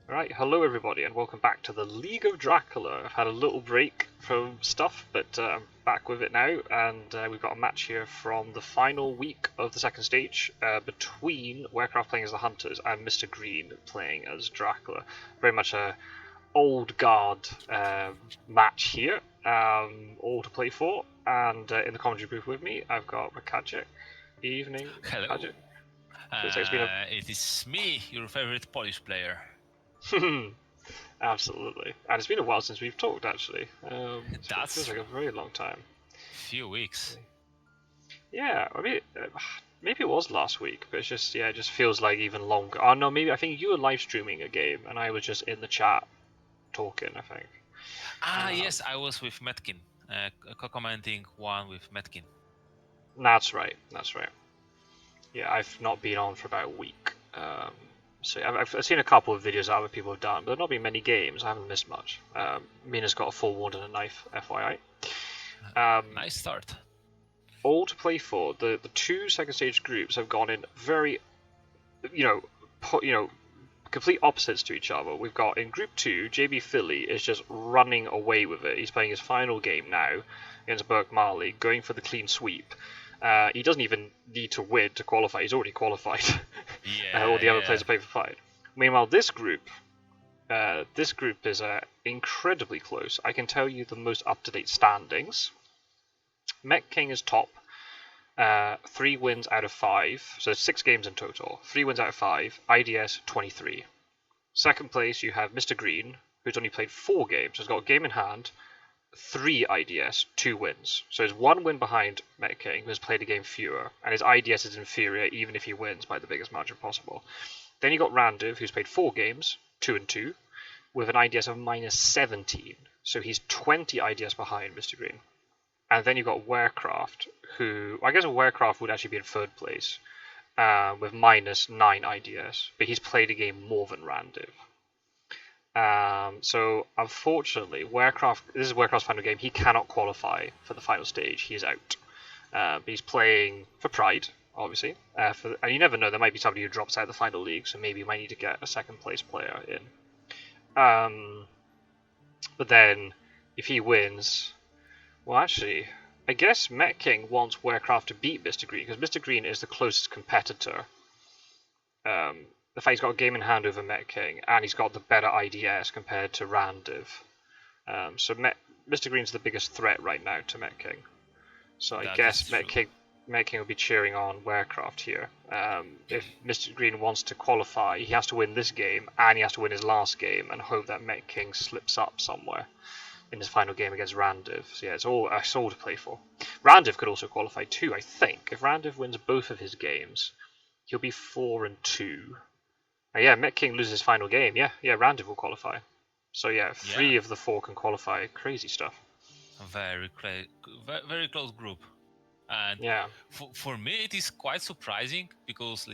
Right, hello everybody, and welcome back to the League of Dracula. I've had a little break from stuff, but I'm back with it now, and we've got a match here from the final week of the second stage between Werecraft playing as the Hunters and Mistergreen playing as Dracula. Very much a old guard match here, all to play for. And in the commentary booth with me, I've got WcKaczek. Evening, Hello. WcKaczek. It's been It is me, your favorite Polish player. Absolutely, and it's been a while since we've talked. Actually, it That's feels like a very long time. few weeks. Yeah, I mean, maybe it was last week, but it's just it just feels like even longer. Oh no, maybe I think you were live streaming a game, and I was just in the chat talking. I think. Yes, I was with Metkin, co-commenting one with Metkin. That's right. That's right. Yeah, I've not been on for about a week. So I've seen a couple of videos that other people have done, but there's not been many games. I haven't missed much. Mina's got a full wand and a knife, FYI. Nice start. All to play for. The two second stage groups have gone in very, complete opposites to each other. We've got in Group 2, JB Philly is just running away with it. He's playing his final game now against Burke Marley, going for the clean sweep. He doesn't even need to win to qualify. He's already qualified. All the other players are playing for 5. Meanwhile, this group is incredibly close. I can tell you the most up-to-date standings. Met King is top. 3 wins out of 5. So 6 games in total. 3 wins out of 5. IDS 23. Second place, you have Mistergreen, who's only played 4 games. Has got a game in hand. 3 IDS, 2 wins. So he's 1 win behind Met King, who has played a game fewer, and his IDS is inferior even if he wins by the biggest margin possible. Then you got Randiv, who's played 4 games, 2 and 2, with an IDS of minus 17. So he's 20 IDS behind Mr. Green. And then you've got Werecraft, who I guess Werecraft would actually be in 3rd place, with minus 9 IDS, but he's played a game more than Randiv. So unfortunately, this is Werecraft's final game. He cannot qualify for the final stage. He is out. But he's playing for Pride, obviously. And you never know, there might be somebody who drops out the final league, so maybe you might need to get a 2nd place player in. But then, if he wins, well, actually, I guess Met King wants Werecraft to beat Mr. Green, because Mr. Green is the closest competitor. The fact he's got a game in hand over Met King, and he's got the better IDS compared to Randiv. So Mr. Green's the biggest threat right now to Met King. So I guess Met King will be cheering on Werecraft here. If Mr. Green wants to qualify, he has to win this game, and he has to win his last game, and hope that Met King slips up somewhere in his final game against Randiv. So yeah, it's all to play for. Randiv could also qualify too, I think. If Randiv wins both of his games, he'll be 4 and 2. Yeah, Met King loses his final game. Yeah, Randiv will qualify. So yeah, 3 of the 4 can qualify. Crazy stuff. Very close group. And yeah, for me it is quite surprising because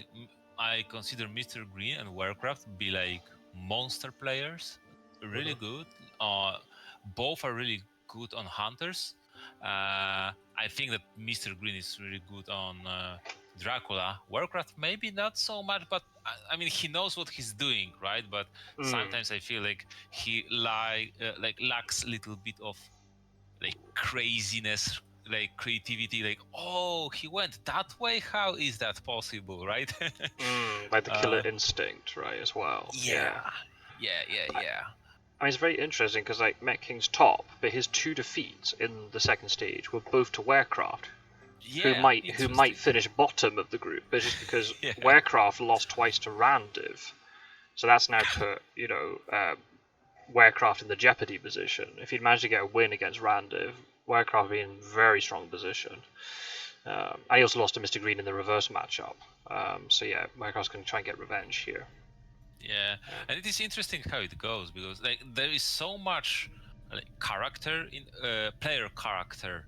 I consider Mr. Green and Werecraft be like monster players, really good. Both are really good on Hunters. I think that Mr. Green is really good on Dracula. Werecraft maybe not so much, but I mean he knows what he's doing, right? But sometimes I feel like he lacks a little bit of like craziness, like creativity. Like, oh, he went that way. How is that possible, right? Like the killer instinct, right? As well. Yeah. I mean, it's very interesting because like Met King's top, but his 2 defeats in the 2nd stage were both to Werecraft. Who might finish bottom of the group, but just because Werecraft lost twice to Randiv, so that's now put Werecraft in the jeopardy position. If he'd managed to get a win against Randiv, Werecraft would be in very strong position. And he also lost to Mr. Green in the reverse matchup. So yeah, Werecraft's going to try and get revenge here. Yeah, and it is interesting how it goes because like there is so much character in player character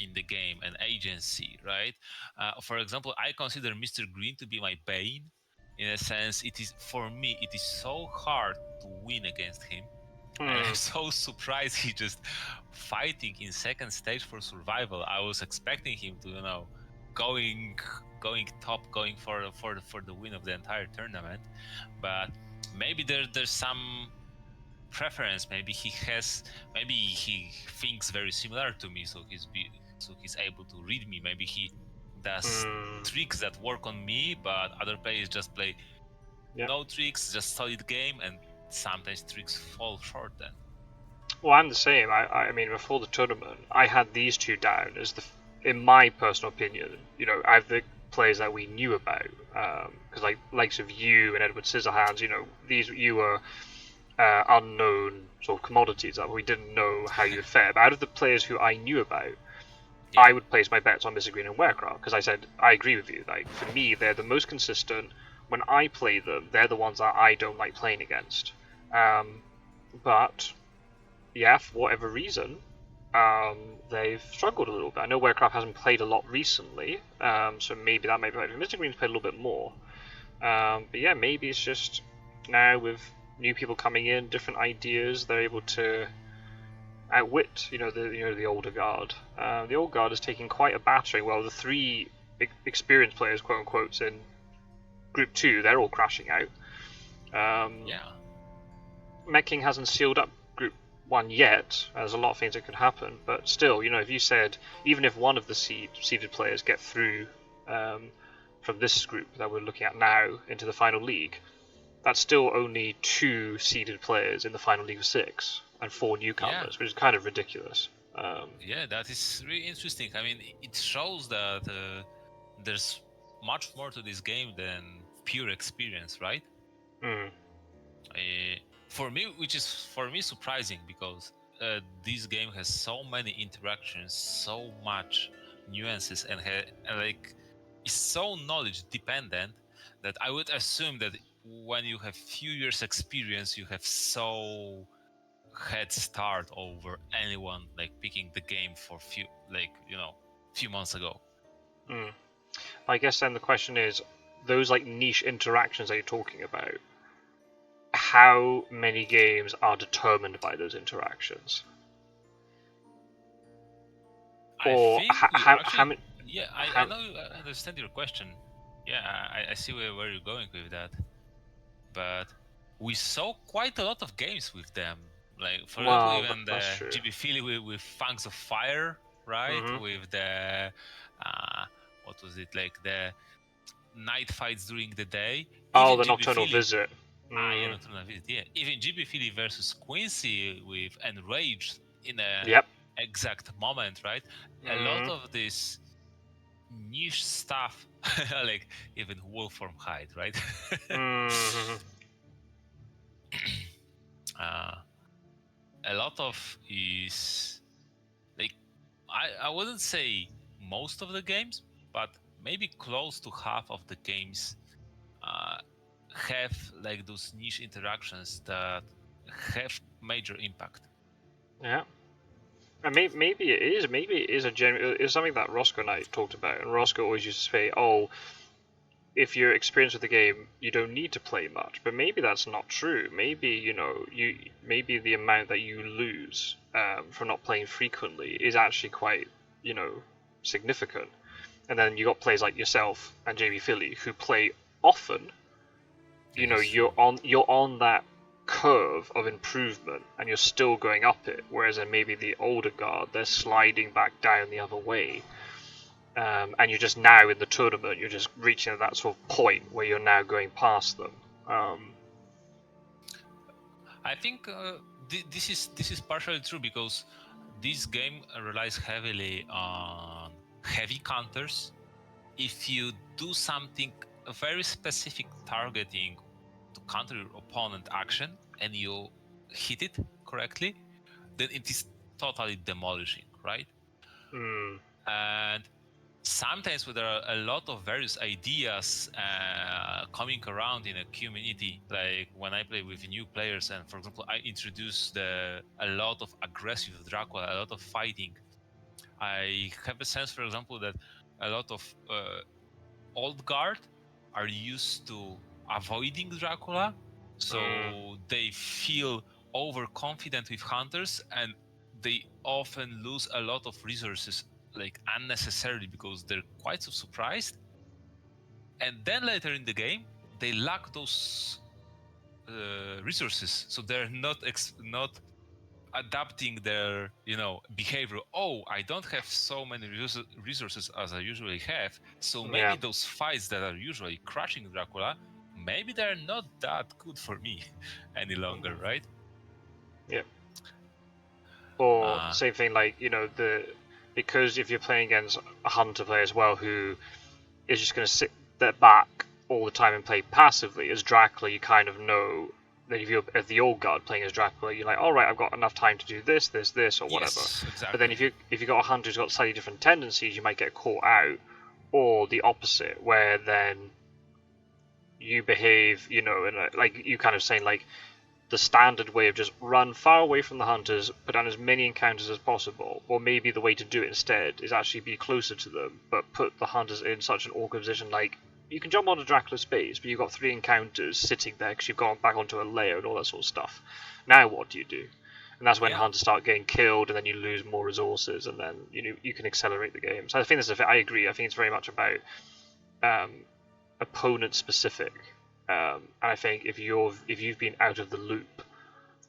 in the game and agency, right? For example, I consider Mr. Green to be my bane. In a sense, it is so hard to win against him. And I'm so surprised he just fighting in 2nd stage for survival. I was expecting him to, going top, going for the win of the entire tournament. But maybe there's some preference. Maybe he thinks very similar to me, so he's able to read me. Maybe he does tricks that work on me, but other players just play no tricks, just solid game, and sometimes tricks fall short then. Well, I'm the same. I mean, before the tournament, I had these two down as in my personal opinion, I have the players that we knew about, because likes of you and Edward Scissorhands, you were unknown sort of commodities that we didn't know how you would fare. But out of the players who I knew about, I would place my bets on Mistergreen and Werecraft, because I said I agree with you. Like, for me, they're the most consistent. When I play them, they're the ones that I don't like playing against. But yeah, for whatever reason, they've struggled a little bit. I know Werecraft hasn't played a lot recently, so maybe that may be right. Mr. Green's played a little bit more, but yeah, maybe it's just now with new people coming in, different ideas, they're able to outwit, the older guard. The old guard is taking quite a battering. Well, the three experienced players, quote unquote, in Group 2, they're all crashing out. Met King hasn't sealed up Group 1 yet. There's a lot of things that could happen, but still, if you said even if one of the seeded players get through from this group that we're looking at now into the final league, that's still only 2 seeded players in the final league of 6 and 4 newcomers, which is kind of ridiculous. That is really interesting. I mean, it shows that there's much more to this game than pure experience, right? For me, which is surprising, because this game has so many interactions, so much nuances, and like is so knowledge dependent that I would assume that when you have few years experience, you have so head start over anyone like picking the game for few months ago. I guess then the question is, those like niche interactions that you're talking about, how many games are determined by those interactions? Or how many? Yeah, I know, I understand your question. Yeah, I see where you're going with that. But we saw quite a lot of games with them. Like, for example, even the GB Philly with Fangs of Fire, right? With the what was it, like the night fights during the day? Even the Nocturnal Visit. Yeah, Nocturnal Visit. Yeah, even GB Philly versus Quincy with Enraged in a exact moment, right? A lot of this niche stuff, like even Wolfform Hide, right? A lot of is like I wouldn't say most of the games, but maybe close to half of the games have like those niche interactions that have major impact. Yeah. And maybe it is. Maybe it is it's something that Roscoe and I talked about. And Roscoe always used to say, "Oh, if you're experienced with the game, you don't need to play much." But maybe that's not true. Maybe maybe the amount that you lose from not playing frequently is actually quite significant. And then you got players like yourself and JB Philly who play often. You're on that curve of improvement and you're still going up it, whereas then maybe the older guard, they're sliding back down the other way, and you're just now in the tournament, you're just reaching that sort of point where you're now going past them. I think this is partially true, because this game relies heavily on heavy counters. If you do something very specific targeting to counter your opponent action and you hit it correctly, then it is totally demolishing, right? And sometimes there are a lot of various ideas coming around in a community. Like when I play with new players, and for example, I introduce a lot of aggressive Dracula, a lot of fighting. I have a sense, for example, that a lot of old guard are used to avoiding Dracula, so they feel overconfident with hunters, and they often lose a lot of resources like unnecessarily because they're quite so surprised. And then later in the game, they lack those resources, so they're not adapting their behavior. Oh, I don't have so many resources as I usually have, so maybe Yeah. those fights that are usually crushing Dracula, maybe they're not that good for me any longer, right? Yeah. Or uh, same thing, like because if you're playing against a hunter player as well who is just going to sit there back all the time and play passively, as Dracula, you kind of know that if you're as the old guard playing as Dracula, you're like, all right, I've got enough time to do this, or whatever. yes, But then exactly. if you got a hunter who's got slightly different tendencies, you might get caught out, or the opposite, where then you behave, and like you kind of saying like the standard way of just run far away from the hunters, put down as many encounters as possible, or maybe the way to do it instead is actually be closer to them, but put the hunters in such an awkward position. Like, you can jump onto Dracula's base, but you've got 3 encounters sitting there because you've gone back onto a lair and all that sort of stuff. Now what do you do? And that's when Yeah, hunters start getting killed, and then you lose more resources, and then you can accelerate the game. So I think I agree. I think it's very much about um, opponent specific. And I think if you've been out of the loop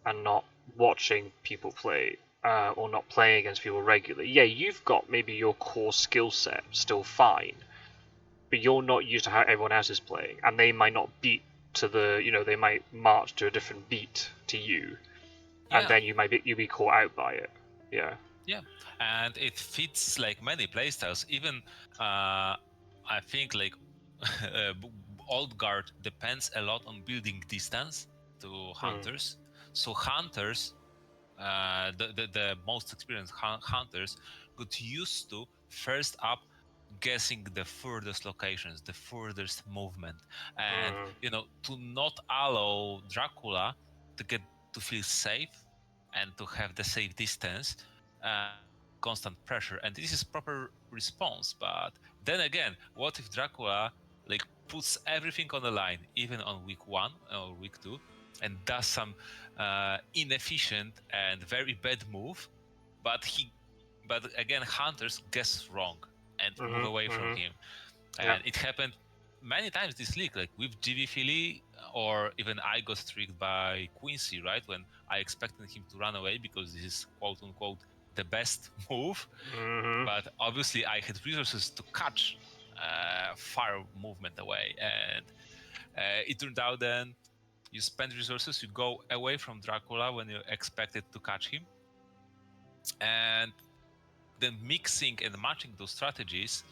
and not watching people play, or not playing against people regularly, yeah, you've got maybe your core skill set still fine, but you're not used to how everyone else is playing, and they might not beat to they might march to a different beat to you, and yeah, then you be caught out by it. Yeah. yeah. And it fits like many playstyles. Even I think like uh, old guard depends a lot on building distance to Hmm. hunters. So hunters, the most experienced hunters, got used to first up guessing the furthest locations, the furthest movement, and Hmm. to not allow Dracula to get to feel safe and to have the safe distance, constant pressure, and this is proper response. But then again, what if Dracula like puts everything on the line, even on week 1 or week 2, and does some inefficient and very bad move, but again, hunters guess wrong and move Hmm. away from Hmm. him. Yeah. And it happened many times this league, like with GV Philly, or even I got tricked by Quincy, right? When I expected him to run away because this is quote unquote the best move. Hmm. But obviously, I had resources to catch far movement away. And it turned out then you spend resources, you go away from Dracula when you expected to catch him. And then mixing and matching those strategies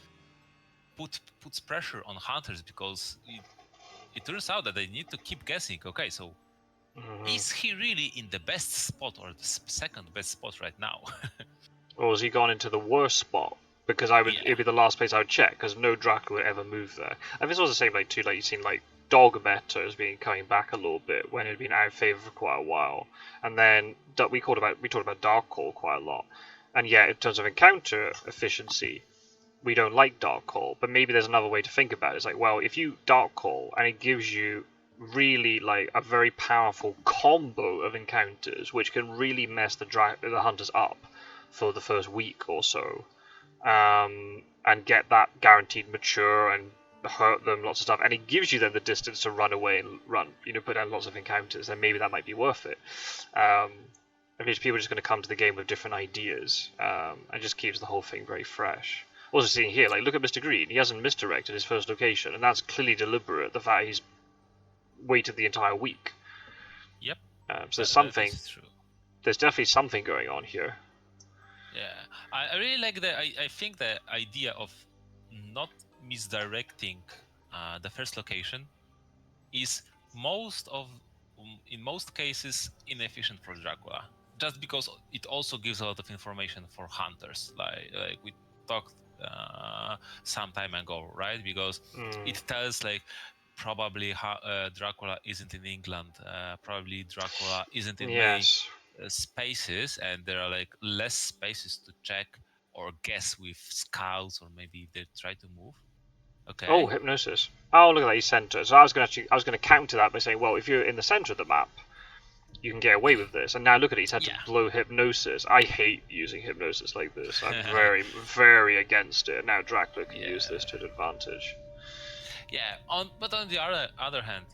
puts pressure on hunters, because it turns out that they need to keep guessing. Okay, so Hmm. is he really in the best spot or the second best spot right now? Or has he gone into the worst spot? Because Yeah, it'd be the last place I would check, because no Dracula would ever move there. And this was the same, like too, like you've seen like dog meta has been coming back a little bit when it had been out of favor for quite a while, and then we talked about Dark Call quite a lot, and yeah, in terms of encounter efficiency, we don't like Dark Call, but maybe there's another way to think about it. It's like, well, if you Dark Call and it gives you really like a very powerful combo of encounters, which can really mess the hunters up for the first week or so, and get that guaranteed mature and hurt them, lots of stuff, and it gives you then the distance to run away and run, put down lots of encounters, then maybe that might be worth it. If it's people just going to come to the game with different ideas, and just keeps the whole thing very fresh. Also seeing here, like, look at Mistergreen. He hasn't misdirected his first location, and that's clearly deliberate. The fact he's waited the entire week. yep, So that is true. there's definitely something going on here. Yeah, I really like I think the idea of not misdirecting the first location is in most cases inefficient for Dracula, just because it also gives a lot of information for hunters, like we talked some time ago, right? Because Mm, it tells like probably Dracula isn't in England, probably Dracula isn't in many yes. spaces, and there are like less spaces to check or guess with scouts, or maybe they try to move. Oh, Okay. hypnosis. Oh, look at that, he's center. So I was going to counter that by saying, well, if you're in the center of the map, you can get away with this. And now look at it, he's had to Yeah. blow hypnosis. I hate using hypnosis like this. I'm very, very against it. Now Dracula can use this Yeah. to an advantage. Yeah. But on the other hand,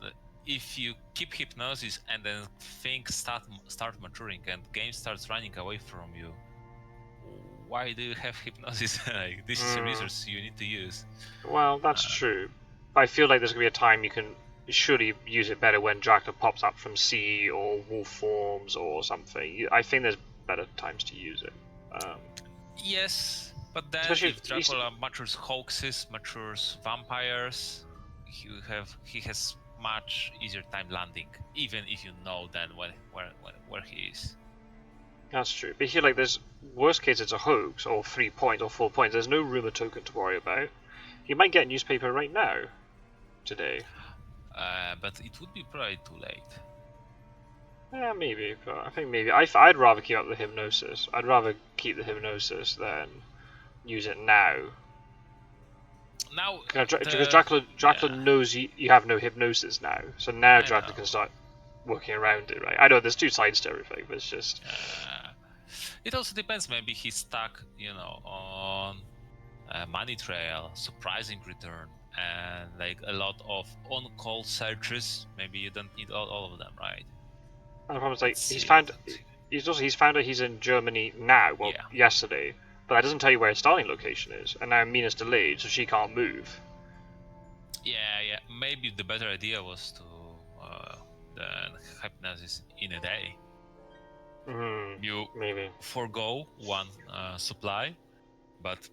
if you keep hypnosis and then things start maturing and game starts running away from you, why do you have hypnosis? Like, this is a resource you need to use. Well, that's true. I feel like there's going to be a time you can surely use it better when Dracula pops up from sea or wolf forms or something. I think there's better times to use it. Yes, but then Especially if Dracula matures hoaxes, matures vampires, he has much easier time landing, even if you know then where he is. That's true. But here, like, there's worst case it's a hoax or 3 points or 4 points. There's no rumor token to worry about. You might get a newspaper right now, today. But it would be probably too late. Yeah, maybe. But I think maybe I'd rather keep up the hypnosis. I'd rather keep the hypnosis than use it now. Now, because Dracula knows you have no hypnosis now, so now Dracula can start working around it, right? I know there's two sides to everything, but it's just. It also depends. Maybe he's stuck, on money trail, surprising return, and like a lot of on-call searches. Maybe you don't need all of them, right? And the problem is, like, he's found out he's in Germany now. Well, yesterday, but that doesn't tell you where his starting location is, and now Mina's delayed, so she can't move. Yeah. Maybe the better idea was to then hypnosis in a day. You maybe forgo one supply, but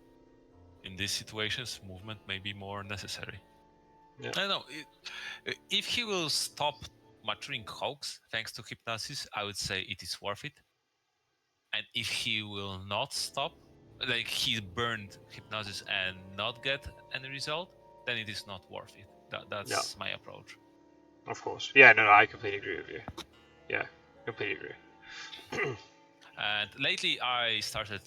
in these situations, movement may be more necessary. Yeah. I don't know. If he will stop maturing hoax thanks to hypnosis, I would say it is worth it. And if he will not stop, like he burned hypnosis and not get any result, then it is not worth it. That's my approach. Of course. Yeah, no, I completely agree with you. Yeah, completely agree. And lately I started,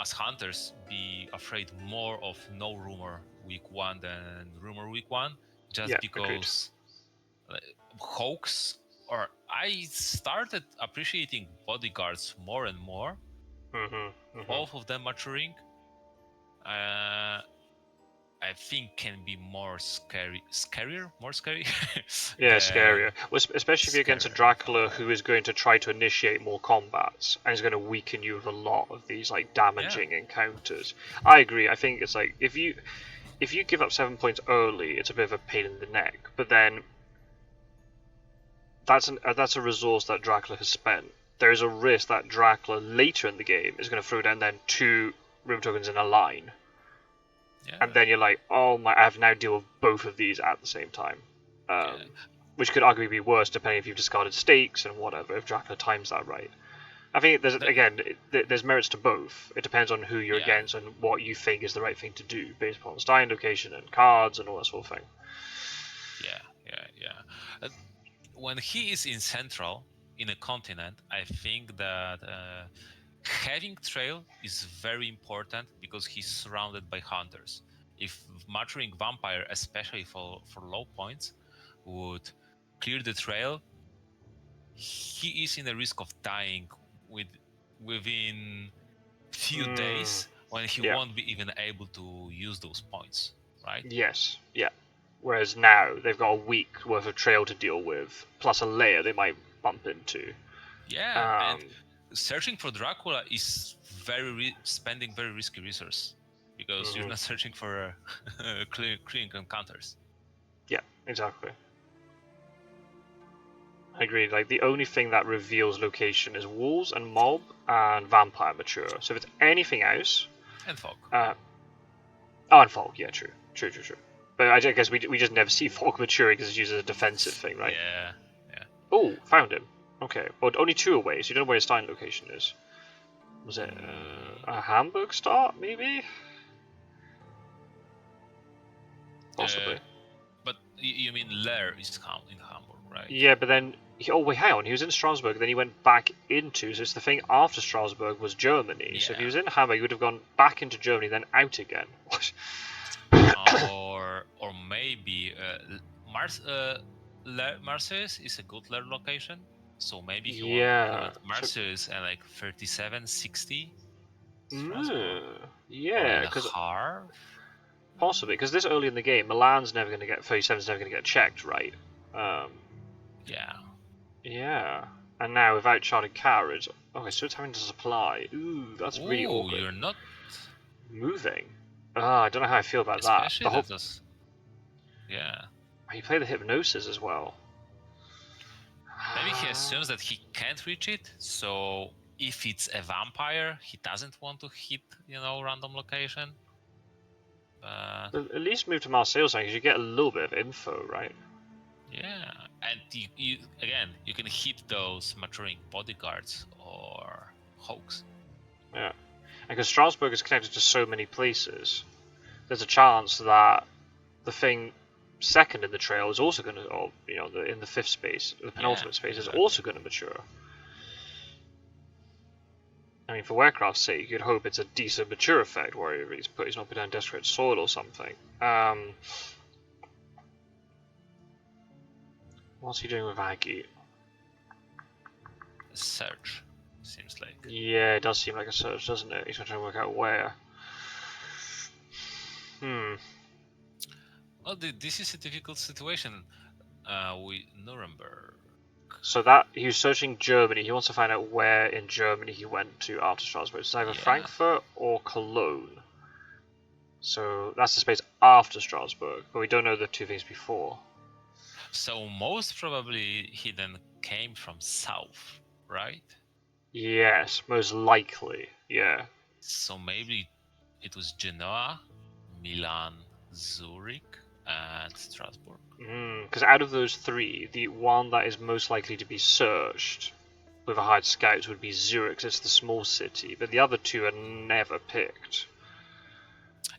as hunters, be afraid more of no rumor week 1 than rumor week 1, just because hoax, or I started appreciating bodyguards more and more. Both of them maturing, I think can be more scary. More scary? Yeah, scarier. Well, especially if you're against a Dracula who is going to try to initiate more combats and is going to weaken you with a lot of these like damaging encounters. I agree. I think it's like if you give up 7 points early, it's a bit of a pain in the neck. But then that's a resource that Dracula has spent. There is a risk that Dracula later in the game is going to throw down then 2 room tokens in a line. And then you're like, oh my, I have to now deal with both of these at the same time. Which could arguably be worse depending if you've discarded stakes and whatever, if Dracula times that right. I think there's merits to both. It depends on who you're against and what you think is the right thing to do based upon starting location and cards and all that sort of thing. Yeah. When he is in Central, in a continent, I think that having trail is very important because he's surrounded by hunters. If maturing vampire, especially for low points, would clear the trail, he is in a risk of dying within few days when he won't be even able to use those points, right? Yes, yeah. Whereas now they've got a week worth of trail to deal with, plus a layer they might bump into. Yeah, and searching for Dracula is spending very risky resource because you're not searching for clearing encounters. Yeah, exactly. I agree. Like the only thing that reveals location is wolves and mob and vampire mature. So if it's anything else, and fog. And fog. Yeah, true. But I guess we just never see fog maturing because it's used as a defensive thing, right? Yeah. Oh, found him. Okay, but only 2 away, so you don't know where his starting location is. Was it a Hamburg start, maybe? Possibly. But you mean Lair is in Hamburg, right? Yeah, but then... Oh, wait, hang on. He was in Strasbourg, then he went back into... So it's the thing after Strasbourg was Germany. Yeah. So if he was in Hamburg, he would have gone back into Germany, then out again. or maybe... Marseille is a good Lair location. So maybe he went Marseille and like 37, 60. Yeah, because possibly because this early in the game, Milan's never going to get 37's never going to get checked, right? Yeah. Yeah. And now without charted carriage, okay, so it's having to supply. Ooh, that's really Ooh, awkward. you're not. Moving. Ah, I don't know how I feel about that. Especially The whole. that was. Yeah. You play the hypnosis as well. Maybe he assumes that he can't reach it, so if it's a vampire, he doesn't want to hit, random location. At least move to Marseille because you get a little bit of info, right? Yeah, and you again, you can hit those maturing bodyguards or hoax. Yeah. And because Strasbourg is connected to so many places, there's a chance that the thing second in the trail is also going to, or in the fifth space, the penultimate space, exactly. is also going to mature. I mean, for Werecraft's sake, you'd hope it's a decent mature effect where he's not put down desperate soil or something. What's he doing with Aggie? Search, seems like. Yeah, it does seem like a search, doesn't it? He's trying to work out where. Well, this is a difficult situation with Nuremberg. So that he was searching Germany. He wants to find out where in Germany he went to after Strasbourg. It's either Frankfurt or Cologne. So that's the space after Strasbourg, but we don't know the two things before. So most probably he then came from south, right? Yes, most likely. Yeah. So maybe it was Genoa, Milan, Zurich, and Strasbourg. Because out of those three, the one that is most likely to be searched with a hired scouts would be Zurich, 'cause it's the small city, but the other two are never picked.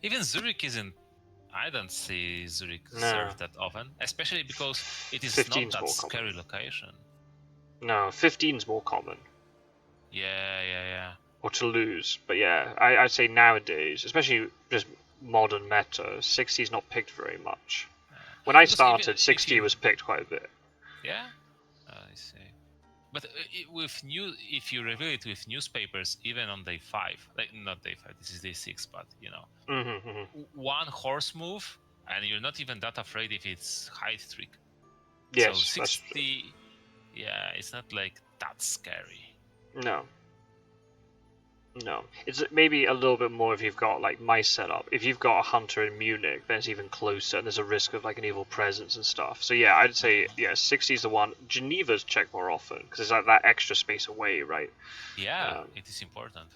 Even Zurich isn't. I don't see Zurich No. served that often, especially because it is 15's not that more scary common. location. No, 15's more common. Yeah. Or Toulouse, but yeah, I'd say nowadays, especially just modern meta, 60's not picked very much. When I started, 60 was picked quite a bit. Yeah, I see. But if you reveal it with newspapers, even on day 5, like not day 5, this is day 6, but one horse move, and you're not even that afraid if it's hide trick. Yes, so 60, yeah, it's not like that scary. No, it's maybe a little bit more if you've got like my setup. If you've got a hunter in Munich, then it's even closer, and there's a risk of like an evil presence and stuff. So yeah, I'd say 60 is the one. Geneva's checked more often because it's like that extra space away, right? Yeah, it is important.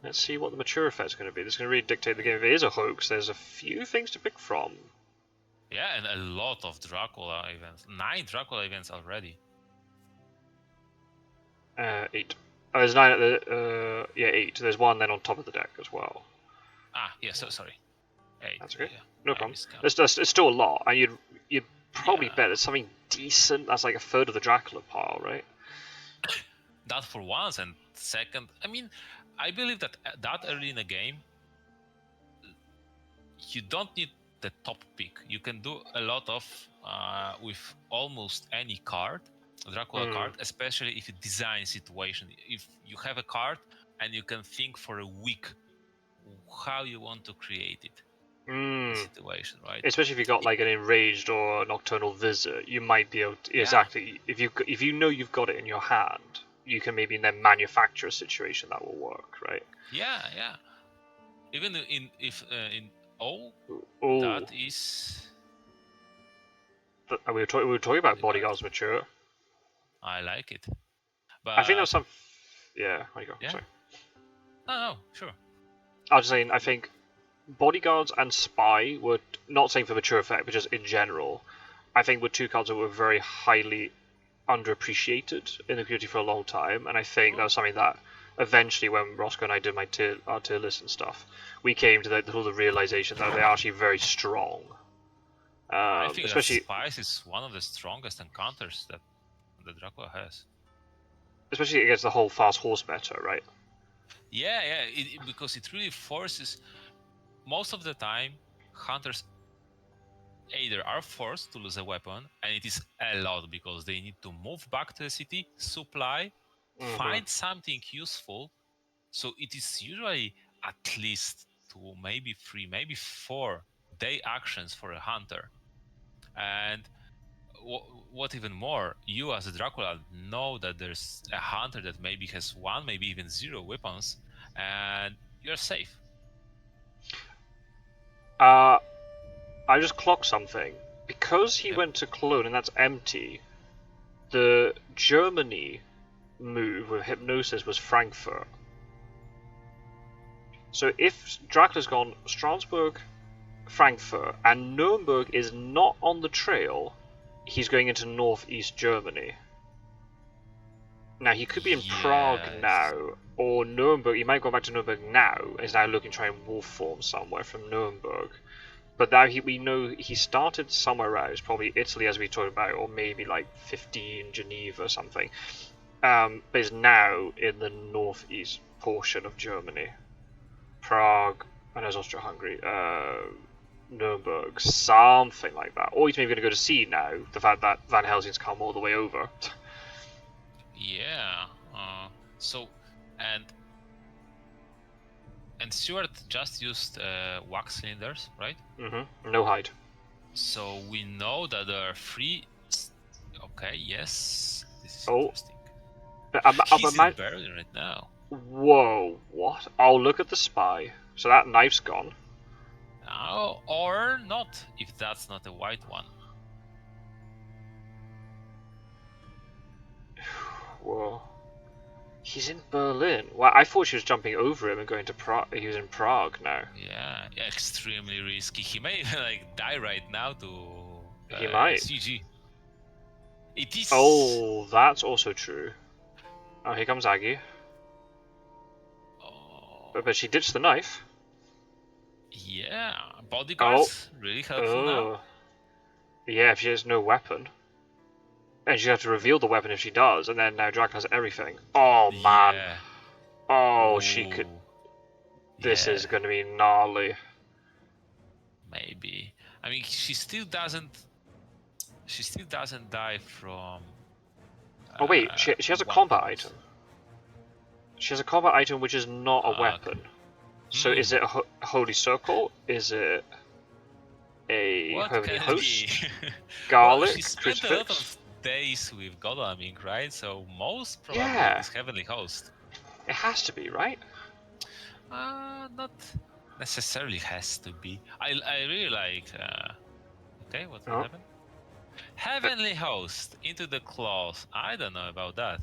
Let's see what the mature effect's going to be. This is going to really dictate the game. If it is a hoax, there's a few things to pick from. Yeah, and a lot of Dracula events. 9 Dracula events already. 8. Oh, there's 9 at the 8. There's one then on top of the deck as well. Yeah. So sorry. 8. That's okay. Yeah, no problem. It's still a lot, and you'd probably bet there's something decent. That's like a third of the Dracula pile, right? That for once, and second, I mean, I believe that early in the game, you don't need the top pick. You can do a lot of with almost any card, Dracula card, especially if you design situation. If you have a card and you can think for a week how you want to create it. The situation, right? Especially if you got like an enraged or a nocturnal visit, you might be able to, exactly. If you know you've got it in your hand, you can maybe then manufacture a situation that will work, right? Yeah. Even in that is. We were talking about bodyguards mature. I like it, but I think there's some. Yeah, there you go. Yeah. Sorry. No, sure. I was just saying, I think bodyguards and spy were not saying for mature effect, but just in general. I think were two cards that were very highly underappreciated in the community for a long time, and I think that was something that eventually, when Roscoe and I did our tier list and stuff, we came to the realization that they're actually very strong. I think especially that Spice is one of the strongest encounters that the Dracula has. Especially against the whole fast horse meta, right? Yeah, because it really forces. Most of the time, hunters either are forced to lose a weapon, and it is a lot because they need to move back to the city, supply, find something useful. So it is usually at least 2, maybe 3, maybe 4 day actions for a hunter. And what even more, you as a Dracula know that there's a hunter that maybe has 1, maybe even 0 weapons, and you're safe. I just clocked something. Because he Yep. went to clone and that's empty, the Germany move with hypnosis was Frankfurt. So if Dracula's gone Strasbourg, Frankfurt, and Nuremberg is not on the trail, he's going into northeast Germany. Now, he could be in Prague Yes. now, or Nuremberg. He might go back to Nuremberg now, and is now looking to try and wolf form somewhere from Nuremberg. But now we know he started somewhere else, probably Italy as we talked about, or maybe like 15, Geneva or something. But is now in the northeast portion of Germany. Prague, and there's Austria-Hungary, Nuremberg, something like that. Or he's maybe going to go to sea now, the fact that Van Helsing's come all the way over. Yeah. So, and Stuart just used wax cylinders, right? Mm-hmm. No hide. So we know that there are 3. Okay, yes. This is Oh. interesting. But He's in Berlin right now. Whoa, what? Oh, look at the spy. So that knife's gone. Oh, or not, if that's not a white one. Whoa. He's in Berlin. Well, I thought she was jumping over him and going to Prague. He was in Prague now. Yeah, extremely risky. He may like die right now to He might. CG. It is. Oh, that's also true. Oh, here comes Aggie. Oh. But she ditched the knife. Yeah, bodyguards really helpful now. Yeah, if she has no weapon. And she has to reveal the weapon if she does, and then now Drac has everything. Oh, man. Yeah. Oh, Ooh. she could... This Yeah. is going to be gnarly. Maybe. I mean, she still doesn't die from... Oh, wait, she has a combat item. She has a combat item which is not a weapon. So is it a holy circle? Is it a heavenly host? Garlic? Well, she spent a lot of days with Godalming, right? So most probably is heavenly host. It has to be, right? Not necessarily has to be. I really like... okay, what will happen? Heavenly host into the claws. I don't know about that.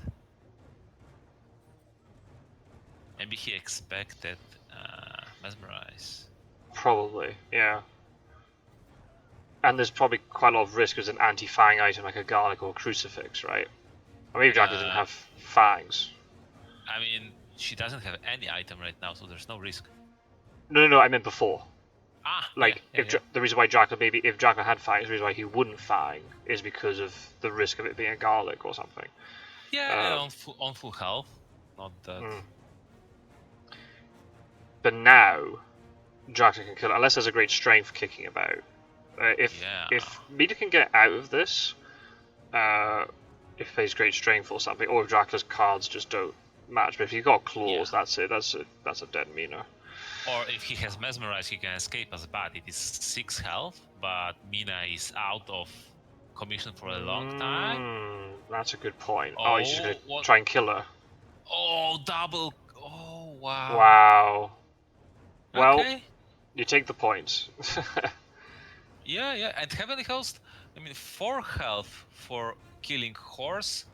Maybe he expected mesmerize. Probably, yeah. And there's probably quite a lot of risk as an anti-fang item like a garlic or a crucifix, right? Or maybe Dracula doesn't have fangs. I mean, she doesn't have any item right now, so there's no risk. No, I meant before. The reason why Dracula, maybe if Dracula had fangs, the reason why he wouldn't fang is because of the risk of it being a garlic or something. Yeah, on full health, not that. But now, Dracula can kill it, unless there's a great strength kicking about. If Mida can get out of this, if he plays great strength or something, or if Dracula's cards just don't match. But if he's got claws, that's it. That's a dead Mina. Or if he has mesmerized, he can escape as bad. It is 6 health, but Mina is out of commission for a long time. That's a good point. Oh, he's just gonna try and kill her. Oh, double! Oh, wow. Wow. Well, okay. You take the points. Yeah, and Heavenly Host, I mean, 4 health for killing horse,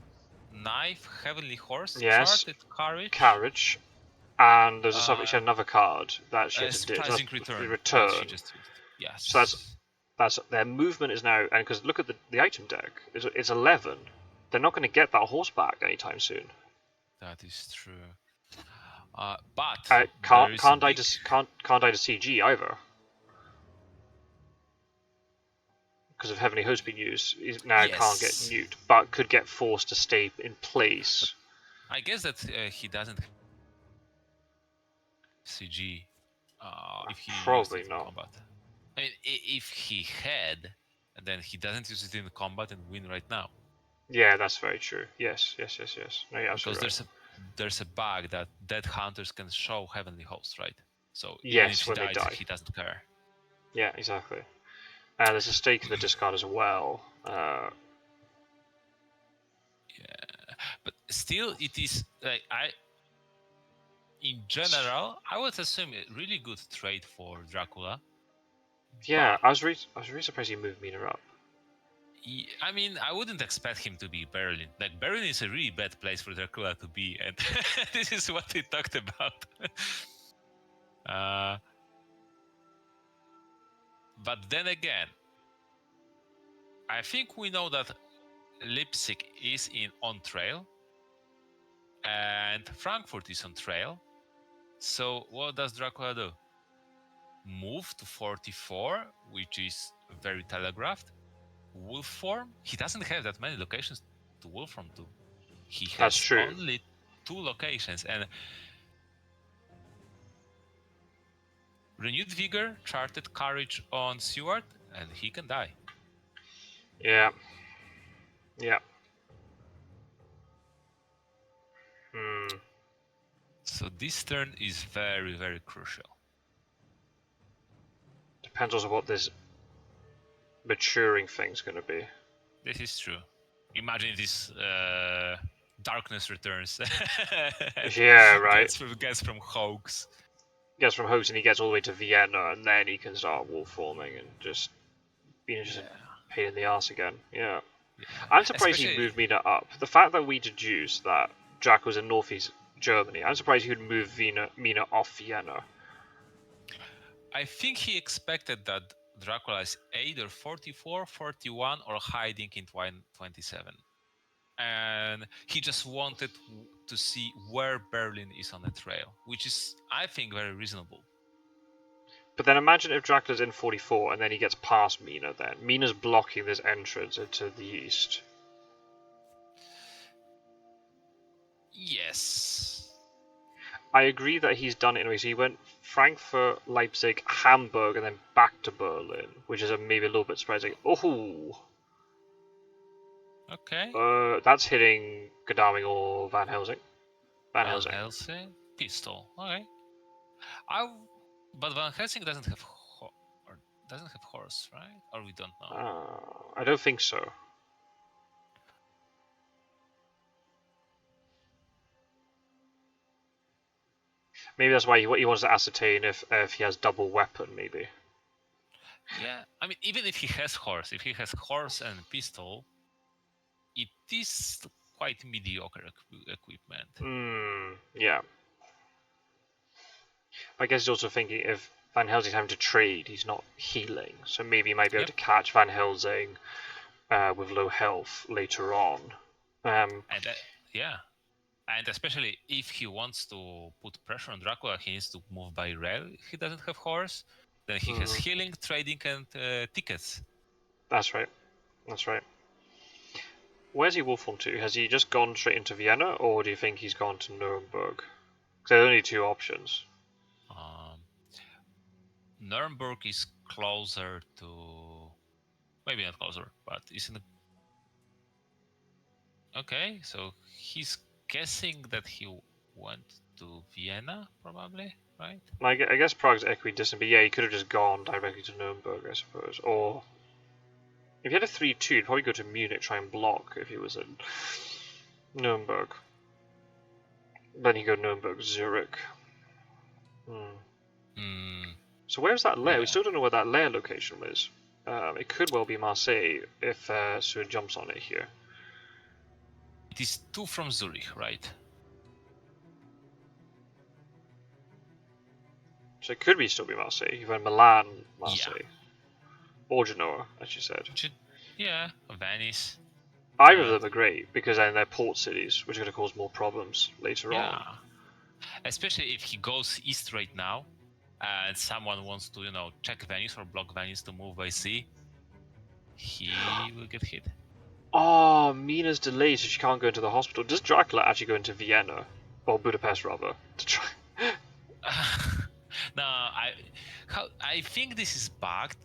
knife, Heavenly Horse, charted carriage, and there's she had another card that she had to ditch. Surprising return. Yes. So that's their movement is now, and because look at the item deck, it's 11. They're not going to get that horse back anytime soon. That is true. But can't die to CG either. Because of Heavenly Host being used, he now can't get nuked, but could get forced to stay in place. I guess that he doesn't CG if he probably used it not. In combat. I mean, if he had, then he doesn't use it in combat and win right now. Yeah, that's very true. Yes. No, yeah, because there's a bug that dead hunters can show Heavenly Host, right? So even if he dies, he doesn't care. Yeah, exactly. There's a stake in the discard as well. Yeah, but still, it is like in general, I would assume a really good trade for Dracula. Yeah, But I was really surprised he moved Mina up. I mean, I wouldn't expect him to be Berlin. Like, Berlin is a really bad place for Dracula to be, and this is what they talked about. uh, but then again, I think we know that Leipzig is on trail, and Frankfurt is on trail. So what does Dracula do? Move to 44, which is very telegraphed. Wolf form. He doesn't have that many locations to wolf from to. He That's has true. only 2 locations, and renewed vigor, charted courage on Seward, and he can die. Yeah. Yeah. Hmm. So this turn is very, very crucial. Depends also what this maturing thing's going to be. This is true. Imagine this darkness returns. Yeah, right. Gets from Hoax. Gets from Host and he gets all the way to Vienna, and then he can start wolf forming and just being just a pain in the ass again. Yeah. I'm surprised he moved Mina up. The fact that we deduced that Jack was in northeast Germany, I'm surprised he would move Mina off Vienna. I think he expected that Dracula is either 44, 41, or hiding in 27. And he just wanted to see where Berlin is on the trail, which is, I think, very reasonable. But then imagine if Dracula's in 44 and then he gets past Mina then. Mina's blocking this entrance into the east. Yes. I agree that he's done it in a way. So he went Frankfurt, Leipzig, Hamburg, and then back to Berlin, which is maybe a little bit surprising. Oh! Okay. That's hitting Godalming or Van Helsing. Van Helsing. Helsing, pistol. Okay. But Van Helsing doesn't have horse, right? Or we don't know. I don't think so. Maybe that's why he wants to ascertain if he has double weapon, maybe. Yeah, I mean, even if he has horse and pistol, it is quite mediocre equipment. Yeah. I guess he's also thinking if Van Helsing's having to trade, he's not healing, so maybe he might be able to catch Van Helsing with low health later on. And especially if he wants to put pressure on Dracula, he needs to move by rail. If he doesn't have horse, then he has healing, trading, and tickets. That's right. Where's he wolf formed to? Has he just gone straight into Vienna, or do you think he's gone to Nuremberg? Because there's only 2 options. Nuremberg is closer to... Maybe not closer, but isn't it... Okay, so he's guessing that he went to Vienna, probably, right? I guess Prague's equidistant, but yeah, he could have just gone directly to Nuremberg, I suppose. Or if he had a 3-2, he'd probably go to Munich, try and block if he was in Nuremberg. Then he'd go Nuremberg, Zurich. So where's that lair? We still don't know where that lair location is. It could well be Marseille if Sue jumps on it here. It is 2 from Zurich, right? So it could still be Marseille. You've got Milan, Marseille. Or Genoa, as you said. Yeah, Venice. Either of them are great, because then they're port cities, which are going to cause more problems later on. Especially if he goes east right now, and someone wants to, check Venice or block Venice to move by sea, he will get hit. Oh, Mina's delayed, so she can't go into the hospital. Does Dracula actually go into Vienna? Or Budapest, rather, to try... No, I think this is bugged.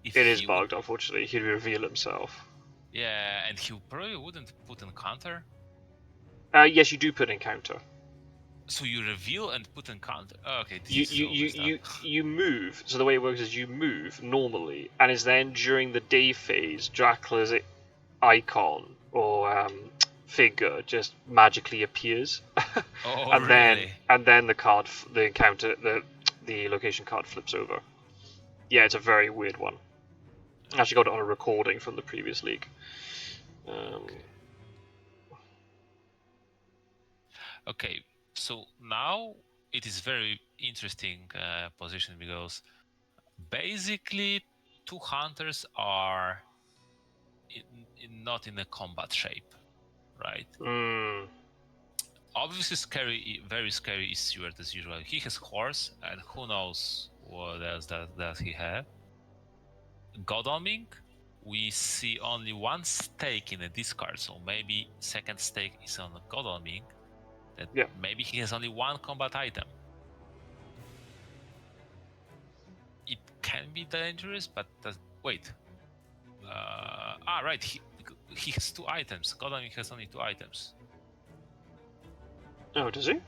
It is bugged, unfortunately. He'd reveal himself. Yeah, and he probably wouldn't put in counter. Yes, you do put in counter. So you reveal and put in counter. Oh, okay, this You is you so you messed up. you you move. So the way it works is you move normally, and it's then during the day phase, Dracula's icon or figure just magically appears, Oh, and then really? the encounter, the location card flips over. Yeah, it's a very weird one. I actually got it on a recording from the previous league. Okay. Okay. So now it is very interesting position because basically two hunters are not in a combat shape, right? Mm, Obviously, scary, very scary is Stewart as usual. He has horse, and who knows what else does he have. Godalming, we see only one stake in a discard, so maybe second stake is on Godalming. That yeah. maybe he has only one combat item. It can be dangerous, but wait. Right. He has two items. Godalming has only two items. Oh, does he?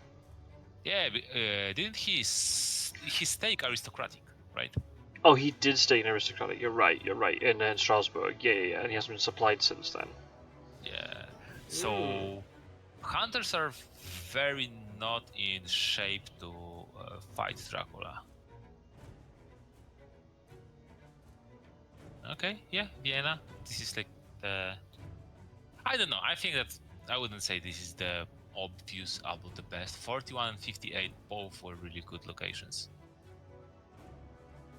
Yeah, didn't he stake aristocratic, right? Oh, he did stay in aristocratic. You're right. You're right. In Strasbourg. Yeah, and he hasn't been supplied since then. Yeah. Mm. So hunters are very not in shape to fight Dracula. Okay, yeah, Vienna. This is like the. I don't know. I think that I wouldn't say this is the obvious about the best. 41 and 58 both were really good locations.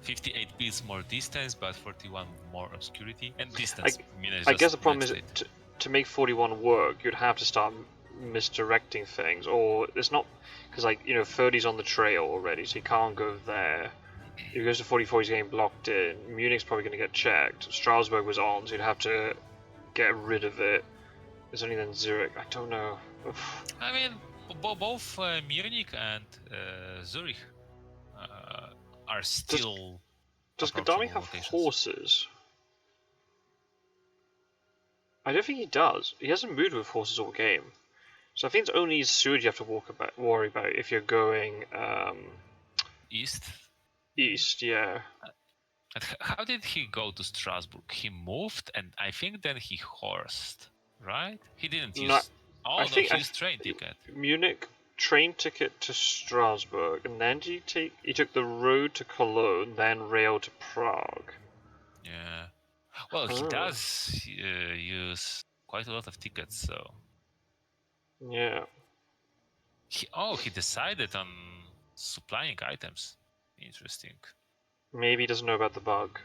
58 builds more distance, but 41 more obscurity and distance. I guess the Just problem next is it. to make 41 work, you'd have to start misdirecting things, or it's not because 30's on the trail already, so he can't go there. If he goes to 44, he's getting blocked in. Munich's probably going to get checked. Strasbourg was on, so you'd have to get rid of it. There's only then Zurich. I don't know. Oof. I mean, both Munich and Zurich are still Does Godami approachable have locations. horses? I don't think he does. He hasn't moved with horses all game. So I think it's only Seward you have to worry about if you're going East. east, yeah. And how did he go to Strasbourg? He moved, and I think then he horsed, right? He didn't No, use. Oh no, he used train ticket. Munich train ticket to Strasbourg, and then he took the road to Cologne, then rail to Prague. Yeah. Well, he does use quite a lot of tickets, so. Yeah. He decided on supplying items. Interesting. Maybe he doesn't know about the bug.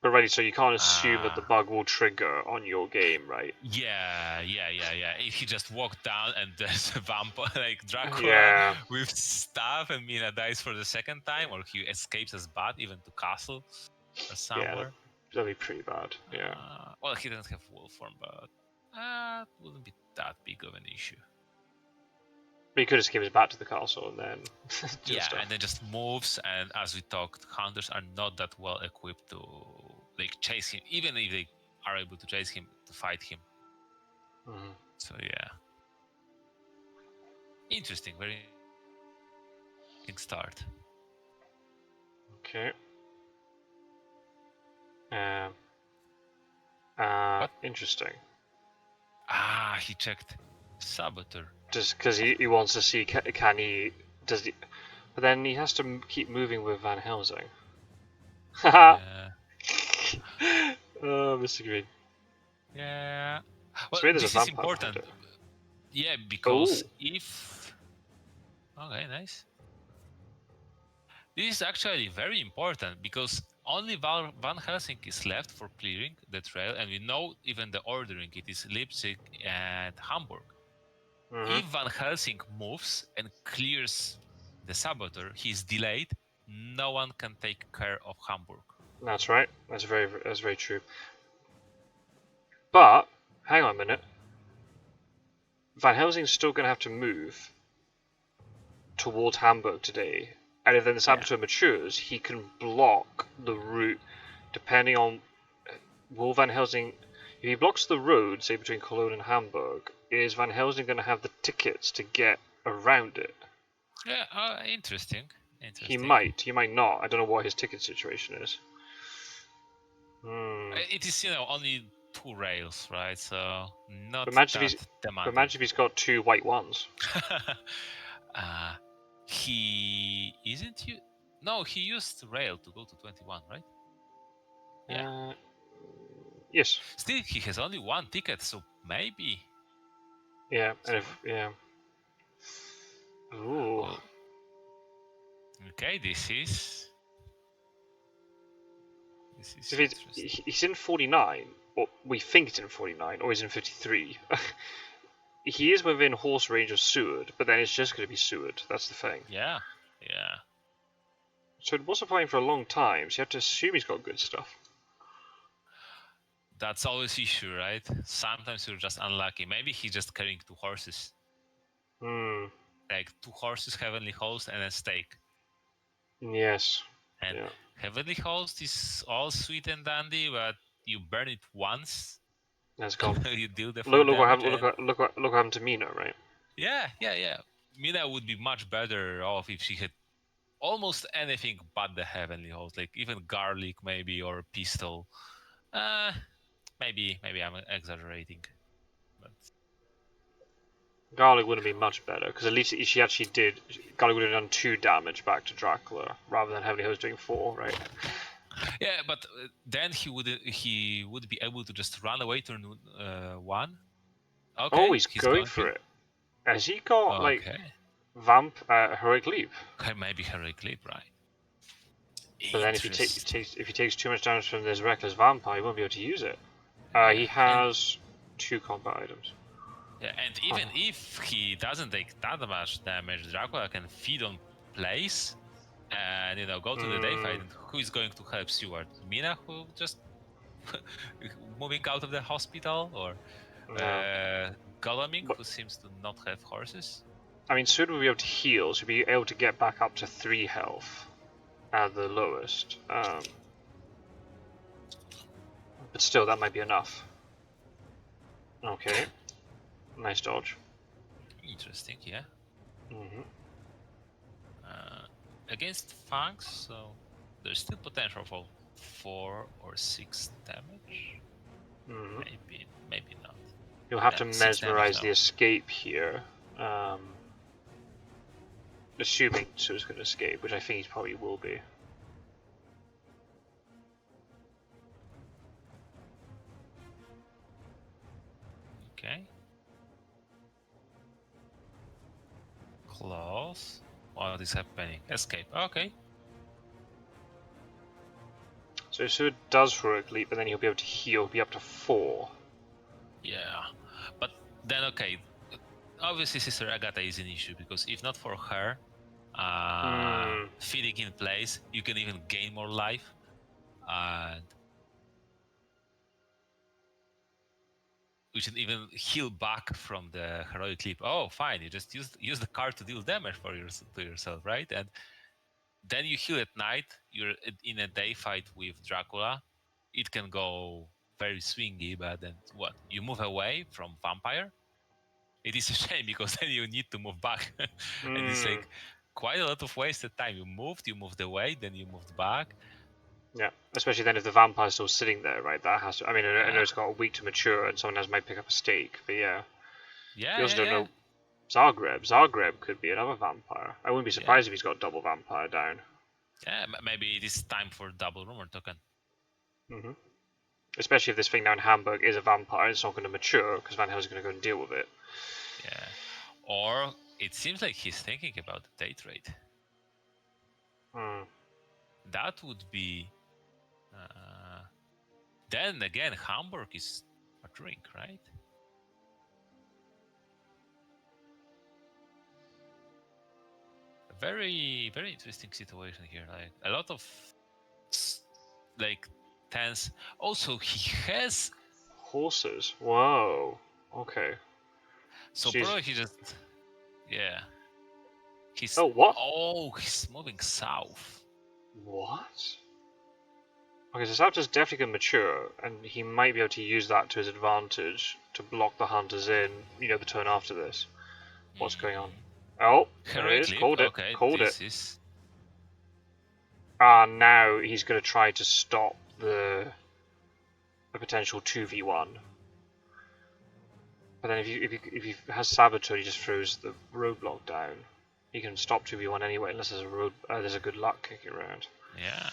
But right, so you can't assume that the Ah. bug will trigger on your game, right? Yeah. If he just walked down and there's a vampire like Dracula Yeah. with staff and Mina dies for the second time, or he escapes as bat even to castle or Yeah, somewhere. that'd be pretty bad, yeah. Well, he doesn't have wolf form, but it wouldn't be that big of an issue. But he could escape his back to the castle and then Yeah, and then just moves, and as we talked, hunters are not that well equipped to chase him, even if they are able to chase him, to fight him. Mhm. So yeah. Interesting, very interesting start. Okay. What? Interesting. He checked Saboteur. Just because he wants to see can he does he, but then he has to keep moving with Van Helsing. Haha. Oh, Mistergreen. Yeah. Well, So maybe there's this a is vampire behind important. it. Yeah, because Oh. if. Okay, nice. This is actually very important because only Van Helsing is left for clearing the trail, and we know even the ordering it is Leipzig and Hamburg. Mm-hmm. If Van Helsing moves and clears the Saboteur, he's delayed. No one can take care of Hamburg. That's right. That's very true. But hang on a minute. Van Helsing's still going to have to move towards Hamburg today, and if then the Saboteur matures, he can block the route. Depending on will Van Helsing, if he blocks the road, say between Cologne and Hamburg, is Van Helsing going to have the tickets to get around it. Yeah, interesting. He might not. I don't know what his ticket situation is. It is, only 2 rails, right? So not But imagine that demanding. imagine if he's got 2 white ones. He isn't you? No, he used rail to go to 21, right? Yeah. Yes. Still, he has only 1 ticket, so maybe. Yeah, and Ooh. Oh. Okay, this is He's in 49, or we think it's in 49, or he's in 53. He is within horse range of Seward, but then it's just going to be Seward. That's the thing. Yeah. So it wasn't playing for a long time, so you have to assume he's got good stuff. That's always issue, right? Sometimes you're just unlucky. Maybe he's just carrying 2 horses. Like 2 horses, Heavenly Host, and a stake. Yes. And Heavenly Host is all sweet and dandy, but you burn it once. That's gone. You deal the look what happened to Mina, right? Yeah. Mina would be much better off if she had almost anything but the Heavenly Host, like even garlic maybe, or pistol. Maybe I'm exaggerating, but Garlic wouldn't be much better, because at least she actually did. Garlic would have done 2 damage back to Dracula, rather than Heavenly Host doing 4, right? Yeah, but then he would be able to just run away turn 1. Okay. Oh, he's going for it. Has he got Heroic Leap? Okay, maybe Heroic Leap, right? But then if he takes too much damage from this Reckless Vampire, he won't be able to use it. He has 2 combat items. Yeah, and even if he doesn't take that much damage, Dracula can feed on place and go to the day fight. And who is going to help Stewart? Mina, who just moving out of the hospital, or Goleming, who seems to not have horses? I mean, Seward will be able to heal, so he'll be able to get back up to 3 health at the lowest. But still, that might be enough. Okay. Nice dodge. Interesting, yeah. Against Fangs, so there's still potential for 4 or 6 damage. Maybe not. You'll have to mesmerize the escape here. Assuming Seward's going to escape, which I think he probably will be. Okay. Close. What is happening? Escape. Okay. So Seward does Heroic Leap, but then he'll be able to heal. He'll be up to 4. Yeah. But then, okay. Obviously, Sister Agatha is an issue, because if not for her feeding in place, you can even gain more life. And we should even heal back from the Heroic Leap. Oh, fine. You just use the card to deal damage to yourself, right? And then you heal at night. You're in a day fight with Dracula. It can go very swingy, but then what? You move away from Vampire? It is a shame, because then you need to move back. And it's like quite a lot of wasted time. You moved away, then you moved back. Yeah, especially then if the vampire's still sitting there, right? That has to. I mean, I know it's got a week to mature, and someone else might pick up a stake, but yeah. Yeah. You also don't know. Zagreb could be another vampire. I wouldn't be surprised if he's got double vampire down. Yeah, maybe it is time for double rumor token. Especially if this thing now in Hamburg is a vampire, it's not going to mature, because Van Helsing's going to go and deal with it. Yeah. Or it seems like he's thinking about the day trade. That would be. Then again, Hamburg is maturing, right? A very, very interesting situation here. Like a lot of tense. Also, he has horses. Whoa. Okay. So probably he just. Yeah. He's. what? Oh, he's moving south. What? Okay, so South is definitely going to mature, and he might be able to use that to his advantage to block the hunters in, the turn after this. What's going on? Oh, there it Heroic is. leap. Called it. Okay, Called it. this is. Now he's going to try to stop the potential 2v1. But then if he has Saboteur, he just throws the roadblock down. He can stop 2v1 anyway, unless there's a good luck kicking around. Yeah.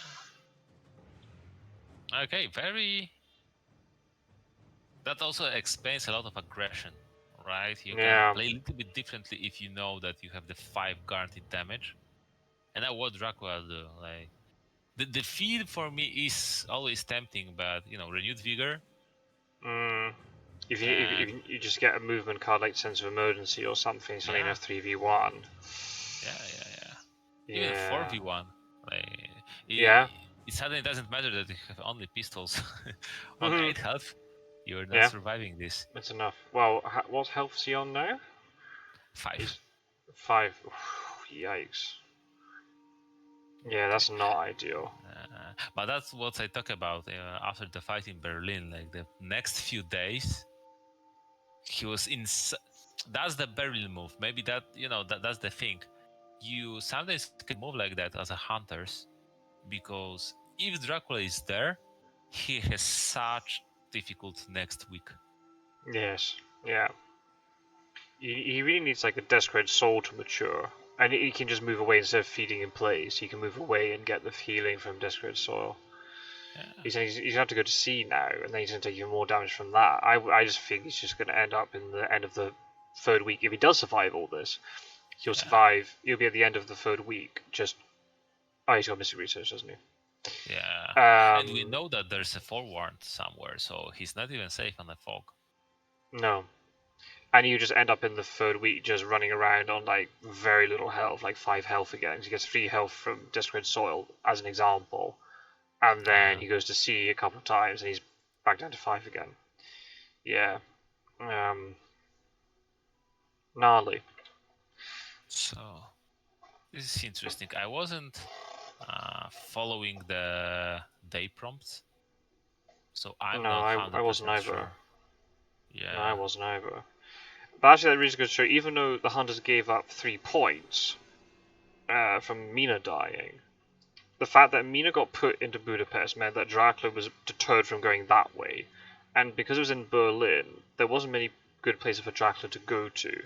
Okay, very. That also explains a lot of aggression, right? You can play a little bit differently if you know that you have the 5 guaranteed damage. And that's what Dracula do. Like the feed for me is always tempting, but renewed vigor. If you just get a movement card like Sense of Emergency or something, something in a 3v1. Yeah. Even 4v1. Like it suddenly doesn't matter that you have only pistols. On 8 health, you're not surviving this. That's enough. Well, what health is he on now? 5. He's 5. Yikes. Yeah, that's not ideal. But that's what I talk about after the fight in Berlin. Like the next few days, he was in. That's the Berlin move. Maybe that's the thing. You sometimes can move like that as a hunters, because if Dracula is there, he has such difficult next week. Yes. Yeah. He really needs like a Desecrated Soul to mature. And he can just move away instead of feeding in place. He can move away and get the healing from Desecrated Soil. Yeah. He's going to have to go to sea now, and then he's going to take even more damage from that. I just think he's just going to end up in the end of the 3rd week. If he does survive all this, he'll survive. He'll be at the end of the 3rd week. He's got Mystic Research, doesn't he? Yeah. And we know that there's a forewarned somewhere, so he's not even safe on the fog. No. And you just end up in the 3rd week just running around on like very little health, like 5 health again. He gets 3 health from Desecrated Soil, as an example. And then he goes to sea a couple of times and he's back down to 5 again. Yeah. Gnarly. So, this is interesting. I wasn't following the day prompts, so I'm not 100% I wasn't either. Sure. Yeah. No, I wasn't either. But actually, that really goes to show, even though the hunters gave up 3 points from Mina dying, the fact that Mina got put into Budapest meant that Dracula was deterred from going that way. And because it was in Berlin, there wasn't many good places for Dracula to go to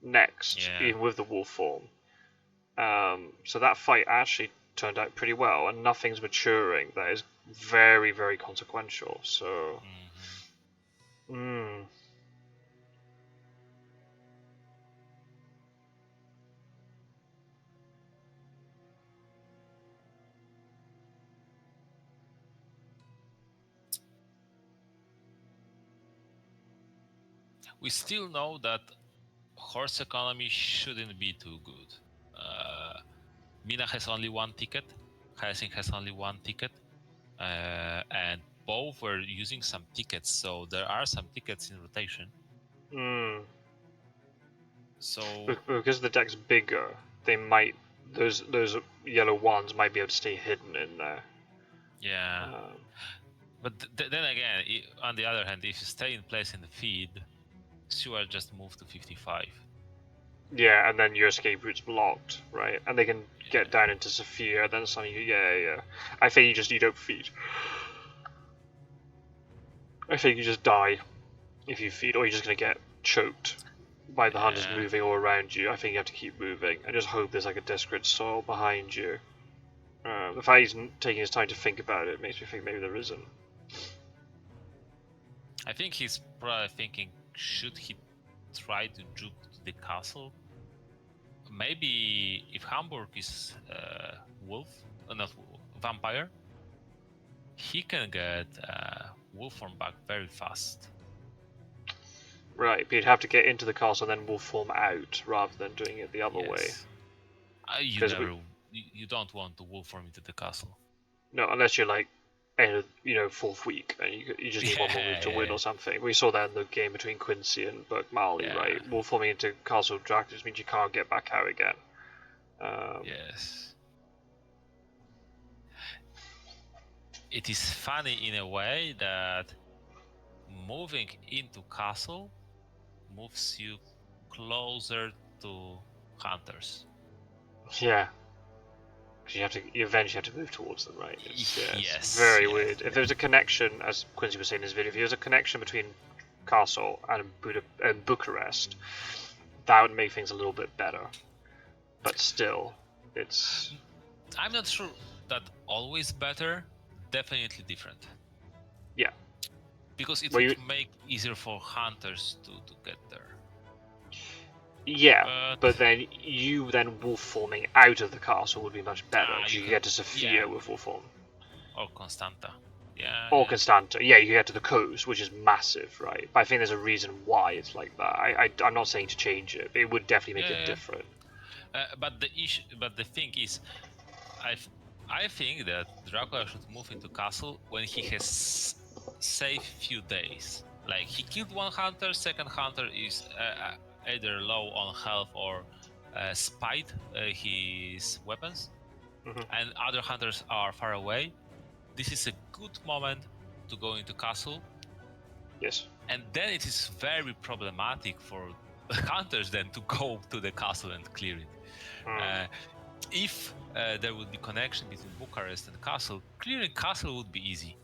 next, even with the wolf form. So that fight actually turned out pretty well, and nothing's maturing that is very, very consequential. So, We still know that horse economy shouldn't be too good. Mina has only 1 ticket, Helsing has only 1 ticket, and both were using some tickets, so there are some tickets in rotation. So because the deck's bigger, they might those yellow ones might be able to stay hidden in there. Yeah. But then again, on the other hand, if you stay in place in the feed, Stuart just move to 55. Yeah, and then your escape route's blocked, right? And they can get down into Sophia, then suddenly, yeah. I think you don't feed. I think you just die if you feed, or you're just gonna get choked by the hunters moving all around you. I think you have to keep moving and just hope there's like a Desperate Soul behind you. The fact he's taking his time to think about it makes me think maybe there isn't. I think he's probably thinking, should he try to juke to the castle? Maybe if Hamburg is wolf, not vampire, he can get wolf form back very fast. Right, but you'd have to get into the castle and then wolf form out rather than doing it the other way. You don't want to wolf form into the castle. No, unless you're like, fourth week and you just need one more move to win or something. We saw that in the game between Quincy and Burke Marley, right? Wolf forming into Castle Dracula just means you can't get back out again. Yes. It is funny in a way that moving into castle moves you closer to hunters. Yeah. Because you eventually have to move towards them, right? It's Yes, very yes. weird. If there's a connection, as Quincy was saying in his video, if there's a connection between Castle and Bucharest, that would make things a little bit better. But still, it's... I'm not sure that always better, definitely different. Yeah. Because it Well, would make easier for hunters to get there. Yeah, but then you wolf forming out of the castle would be much better. You could get to Sofia with wolf form. Or Constanta. Yeah. Or Constanta. Yeah, you get to the coast, which is massive, right? But I think there's a reason why it's like that. I'm not saying to change it, but it would definitely make it different. But the thing is, I think that Dracula should move into castle when he has safe few days. Like he killed one hunter, second hunter is either low on health or spied his weapons, and other hunters are far away. This is a good moment to go into castle. Yes. And then it is very problematic for hunters then to go to the castle and clear it. If there would be connection between Bucharest and castle, clearing castle would be easy.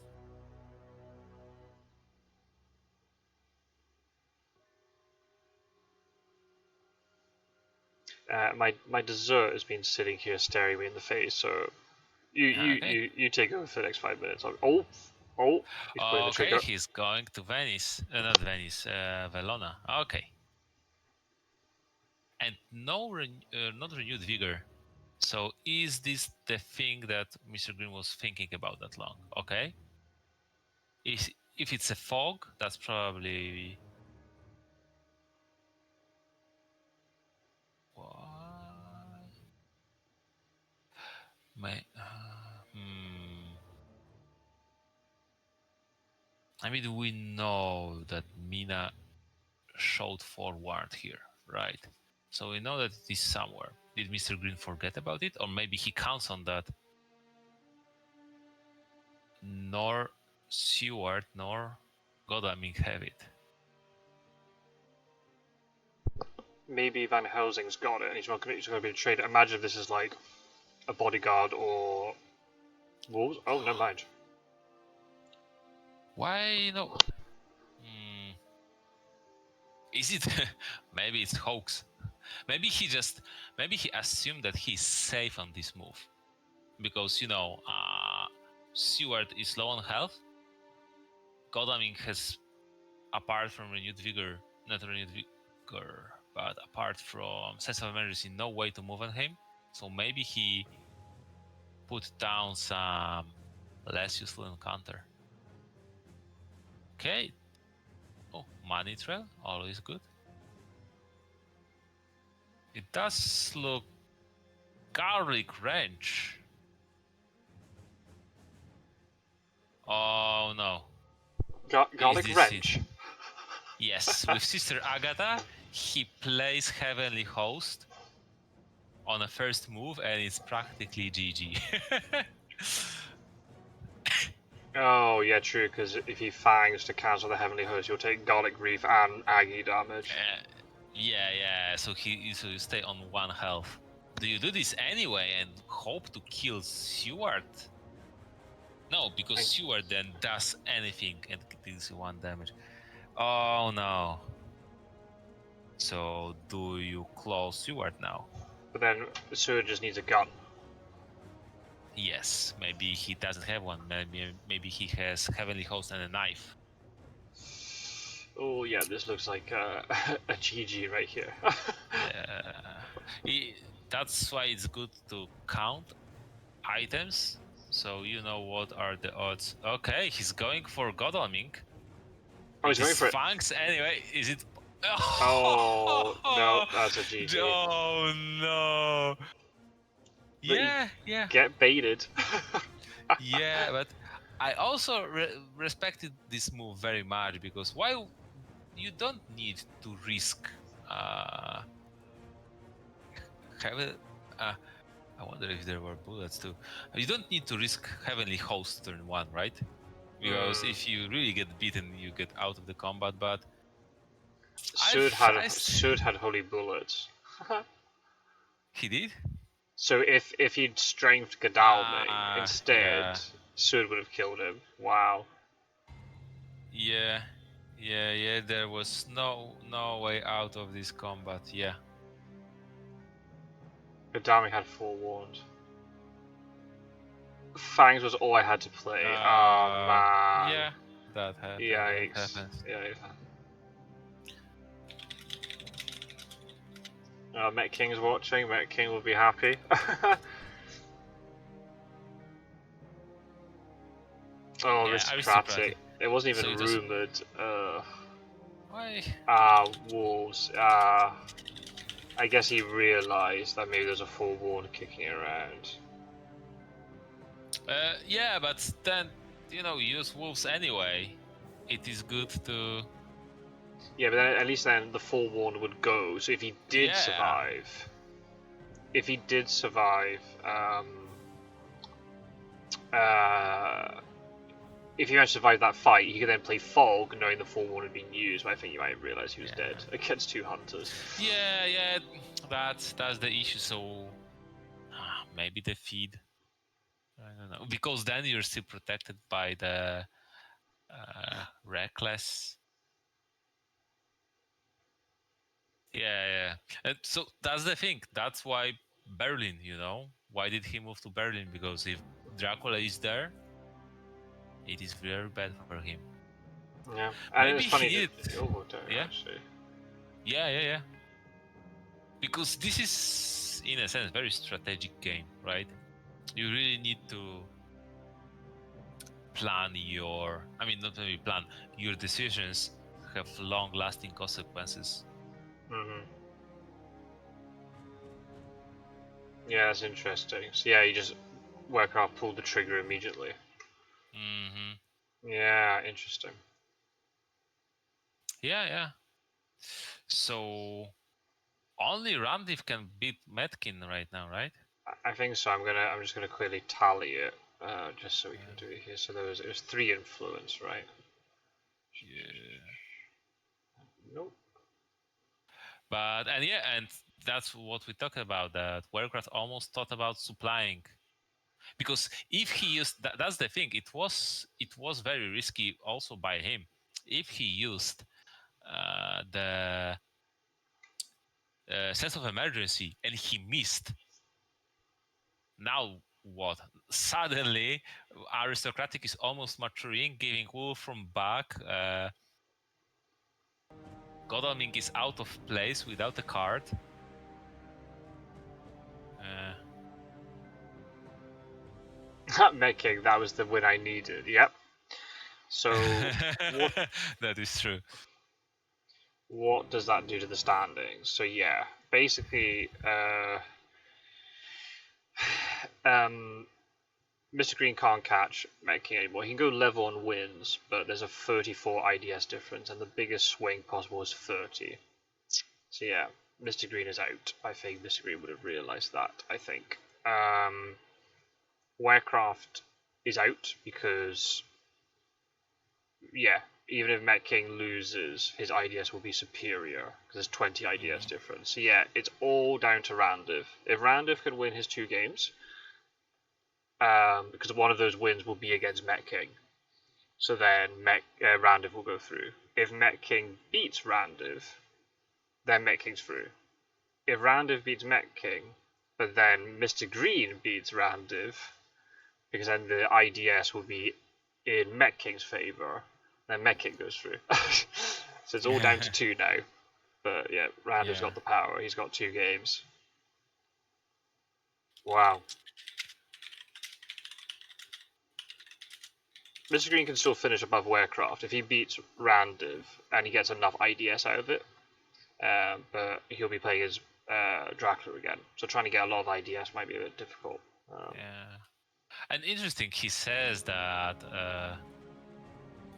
My dessert has been sitting here staring me in the face, so you take over for the next 5 minutes. He's pulling the trigger. He's going to Venice, not Venice, Verona. Okay, and not renewed vigor. So is this the thing that Mistergreen was thinking about that long? Okay, if it's a fog, that's probably. I mean, we know that Mina showed forward here, right? So we know that it is somewhere. Did Mistergreen forget about it? Or maybe he counts on that. Nor Seward nor Godalming have it. Maybe Van Helsing's got it and he's going to be a trader. Imagine if this is like a bodyguard or wolves. Oh, never mind. Why no? Is it? Maybe it's hoax. Maybe he assumed that he's safe on this move, because Seward is low on health. Godalming has, apart from renewed vigor, not renewed vigor, but apart from sense of emergency, no way to move on him. So maybe he put down some less useful encounter. Okay. Oh, money trail, always good. It does look garlic wrench. Oh no. Garlic wrench? Yes, with Sister Agatha, he plays Heavenly Host on a first move, and it's practically GG. Oh, yeah, true, because if he fangs to cancel the Heavenly Host, you'll take Garlic Reef and Aggie damage. Yeah, so you stay on 1 health. Do you do this anyway and hope to kill Seward? No, because Seward then does anything and deals 1 damage. Oh no. So do you close Seward now? But then Seward just needs a gun. Yes, maybe he doesn't have one. Maybe he has Heavenly Host and a knife. Oh yeah, this looks like a GG right here. That's why it's good to count items, so you know what are the odds. Okay, he's going for Godalming. Oh, he's going for it. Fangs anyway. Is it? Oh no, that's a GG. Oh no. Yeah. Get baited. Yeah, but I also respected this move very much, because while you don't need to risk I wonder if there were bullets too. You don't need to risk Heavenly Host turn 1, right? Because if you really get beaten, you get out of the combat. But Seward had holy bullets. He did? So if he'd strengthed Godalming instead, Yeah. Sud would have killed him. Wow. Yeah. Yeah, there was no way out of this combat, yeah. Godalming had forewarned. Fangs was all I had to play. Oh man. Yeah, that happened. That Yikes. happens. Yeah. Met King's watching. Met King will be happy. Oh, Yeah, aristocratic. It wasn't So even it was. rumored. Why? Wolves. I guess he realized that maybe there's a forewarned kicking around. Yeah, but then use wolves anyway. It is good to. Yeah, but then, at least then the forewarned would go. So if he did survive, if he managed to survive that fight, he could then play Fog, knowing the forewarned had been used. But I think you might realize he was dead against 2 hunters. Yeah, that's the issue. So maybe the feed. I don't know, because then you're still protected by the reckless. Yeah. And so that's the thing. That's why Berlin. Why did he move to Berlin? Because if Dracula is there, it is very bad for him. Yeah, and Maybe it's funny he that Yogo don't actually. Yeah. Because this is, in a sense, very strategic game, right? You really need to plan not only plan, your decisions have long-lasting consequences. Mm-hmm. Yeah, that's interesting. So yeah, you just Werecraft pulled the trigger immediately. Mm-hmm. Yeah, interesting. Yeah. So only Randiv can beat Metkin right now, right? I think so. I'm just gonna quickly tally it, just so we can do it here. So it was 3 influence, right? Yeah. Nope. But and that's what we talked about. That Werecraft almost thought about supplying, because if he used that's the thing. It was very risky also by him. If he used the sense of emergency and he missed, now what? Suddenly, aristocratic is almost maturing, giving Wolf from back. Godalming is out of place without a card. Medking, that was the win I needed. Yep. So what? That is true. What does that do to the standings? So yeah, basically, Mistergreen can't catch Medking anymore. He can go level on wins, but there's a 34 IDS difference, and the biggest swing possible is 30. So yeah, Mistergreen is out. I think Mistergreen would have realised that. I think. Werecraft is out because, yeah, even if Met King loses, his IDS will be superior because there's 20 IDS difference. So yeah, it's all down to Randiv. If Randiv can win his 2 games, because one of those wins will be against Met King, so then Randiv will go through. If Met King beats Randiv, then Met King's through. If Randiv beats Met King, but then Mistergreen beats Randiv, because then the IDS will be in Met King's favour, then Met King goes through. So it's all down to 2 now. But yeah, Randiv's got the power. He's got 2 games. Wow. Mistergreen can still finish above Werecraft if he beats Randiv and he gets enough IDS out of it. But he'll be playing as Dracula again. So trying to get a lot of IDS might be a bit difficult. And interesting, he says that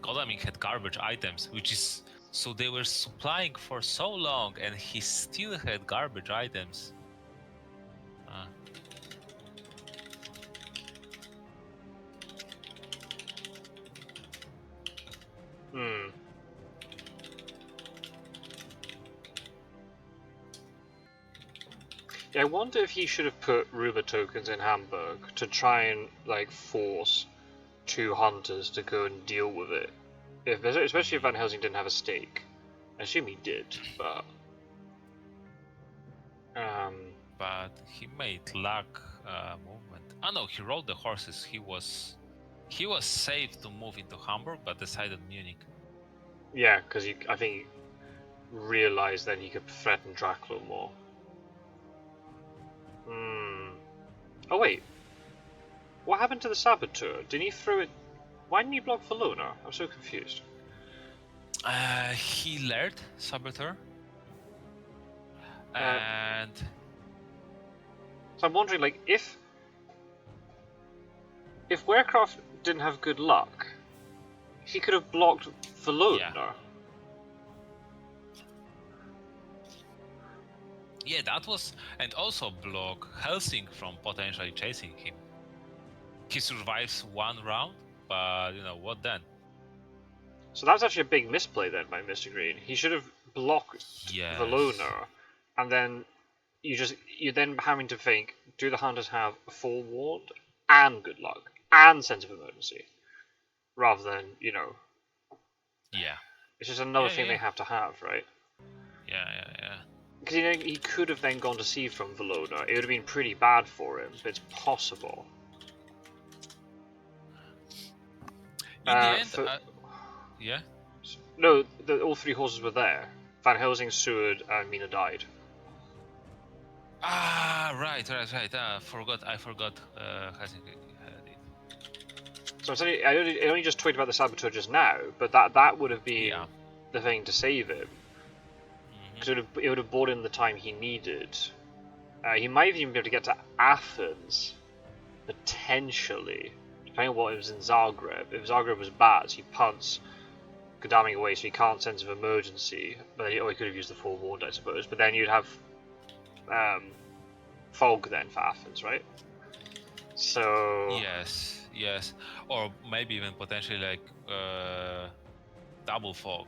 Godalming had garbage items, which is so they were supplying for so long, and he still had garbage items. I wonder if he should have put rumor tokens in Hamburg to try and like force 2 hunters to go and deal with it. Especially if Van Helsing didn't have a stake. I assume he did, but But he made luck movement. Oh no, he rode the horses. He was safe to move into Hamburg, but decided Munich. yeah, because I think he realized then he could threaten Dracula more. Oh wait, what happened to the Saboteur? Didn't he throw it? Why didn't he block Valona? I'm so confused. He learned Saboteur. And so I'm wondering, like, if Werecraft didn't have good luck, he could have blocked Valona. Yeah, that was, and also block Helsing from potentially chasing him. He survives 1 round, but you know what then? So that's actually a big misplay then by Mistergreen. He should have blocked Valona, and then you're then having to think: do the hunters have a forewarned and good luck and sense of emergency, rather than Yeah. It's just another thing they have to have, right? Yeah. Because he could have then gone to sea from Valona. It would have been pretty bad for him, but it's possible. In the end, yeah. No, all 3 horses were there. Van Helsing, Seward, and Mina died. Ah, right. I forgot. Helsing had it. So I'm saying, I only just tweeted about the Saboteur just now, but that would have been the thing to save him. Because it would have bought him the time he needed. He might even be able to get to Athens, potentially, depending on what it was in Zagreb. If Zagreb was bad, he punts Godaming away, so he can't sense of emergency. But he could have used the forewarned, I suppose. But then you'd have fog then for Athens, right? So yes, or maybe even potentially like double fog.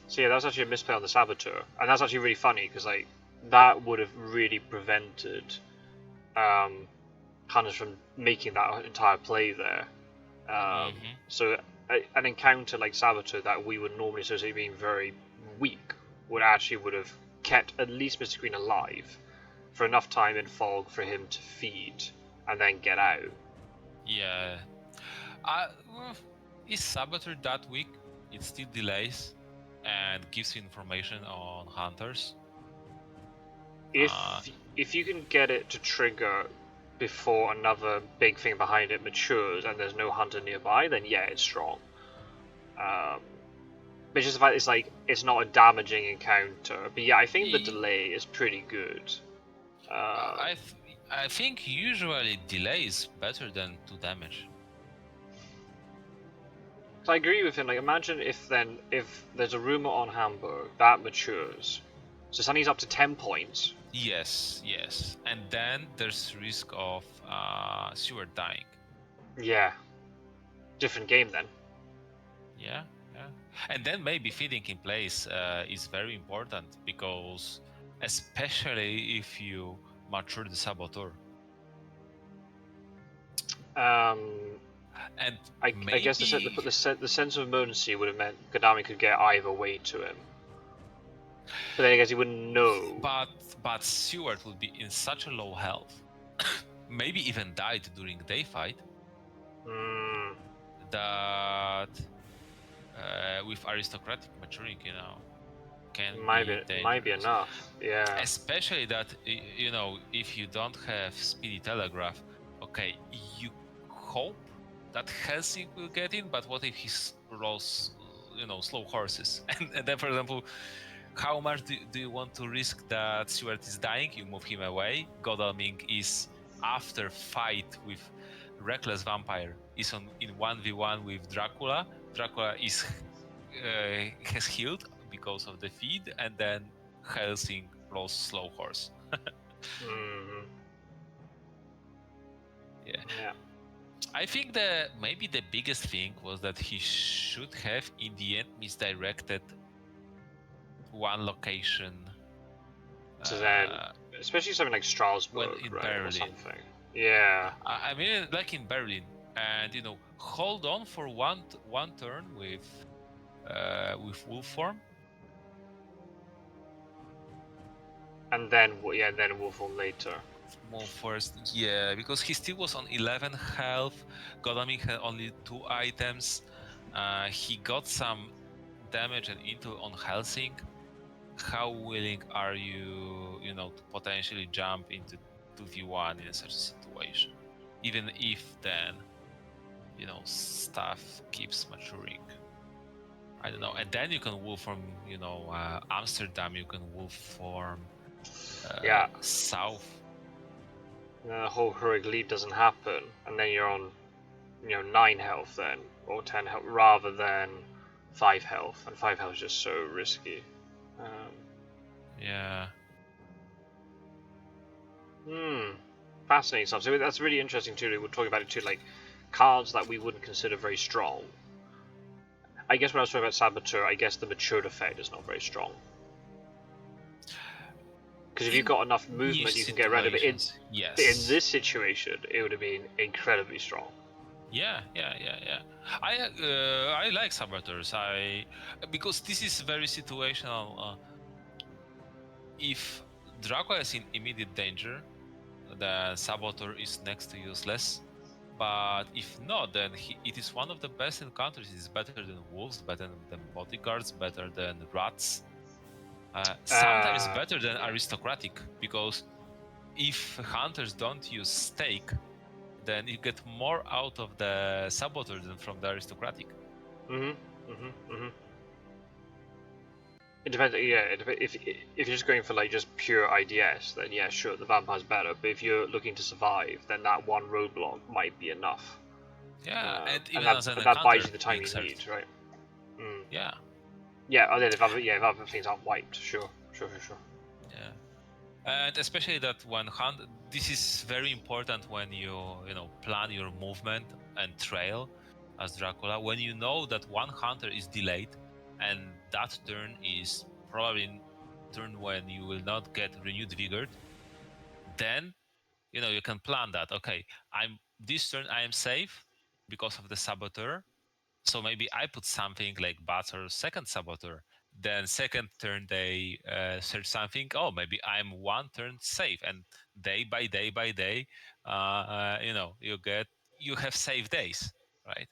So yeah, that's actually a misplay on the Saboteur, and that's actually really funny because like that would have really prevented Hunters from making that entire play there. So an encounter like Saboteur that we would normally associate being very weak would have kept at least Mistergreen alive for enough time in fog for him to feed and then get out. Yeah. Is Saboteur that weak? It still delays and gives information on hunters. If you can get it to trigger before another big thing behind it matures and there's no hunter nearby, then yeah, it's strong. But it's just the fact it's not a damaging encounter. But yeah, I think the delay is pretty good. I think usually delay is better than 2 damage. So I agree with him. Like, imagine if there's a rumor on Hamburg that matures, so suddenly he's up to 10 points. Yes, and then there's risk of Seward dying. Yeah, different game then. Yeah, and then maybe feeding in place is very important because, especially if you mature the Saboteur. And I guess the sense of emergency would have meant Godami could get either way to him. But then I guess he wouldn't know. But Seward would be in such a low health, maybe even died during day fight, that with aristocratic maturing, might be enough. Yeah. Especially that if you don't have speedy telegraph, okay, you hope that Helsing will get in, but what if he rolls, slow horses? And then, for example, how much do you want to risk that Seward is dying? You move him away. Godalming is after fight with Reckless Vampire is in 1v1 with Dracula. Dracula has healed because of the feed, and then Helsing rolls slow horse. Yeah. I think maybe the biggest thing was that he should have in the end misdirected one location So then, especially something like when Strasbourg, in right, or Berlin. something. Yeah. I mean, like in Berlin, and hold on for one turn with wolf form. And then, then Wolfhorn later. Move first, yeah, because he still was on 11 health. Godalming had only 2 items. He got some damage and intel on Helsing. How willing are you, to potentially jump into 2v1 in such a situation? Even if then, stuff keeps maturing. I don't know. And then you can wolf from, Amsterdam, you can wolf from Yeah. south. The whole heroic lead doesn't happen, and then you're on, 9 health then, or 10 health, rather than 5 health, and 5 health is just so risky. Yeah. Fascinating stuff. So that's really interesting too. We'll talk about it too, like cards that we wouldn't consider very strong. I guess when I was talking about Saboteur, I guess the matured effect is not very strong. Because if you've got enough movement, you can get rid of it. In this situation, it would have been incredibly strong. Yeah. I like saboteurs. Because this is very situational. If Dracula is in immediate danger, the saboteur is next to useless. But if not, then it is one of the best encounters. It is better than wolves, better than bodyguards, better than rats. Sometimes better than aristocratic, because if hunters don't use stake, then you get more out of the saboteur than from the aristocratic. It depends. Yeah, if you're just going for like just pure IDS, then yeah, sure, the vampire's better. But if you're looking to survive, then that one roadblock might be enough. Yeah, and even that buys you the time you need, right? Yeah. Yeah, if other things aren't wiped, sure. Yeah, and especially that when this is very important when you plan your movement and trail as Dracula. When you know that one hunter is delayed, and that turn is probably turn when you will not get renewed vigor, then you can plan that. Okay, this turn I am safe because of the saboteur. So maybe I put something like Bats or second saboteur. Then second turn they search something. Oh, maybe I'm one turn safe, and day by day, you have safe days, right?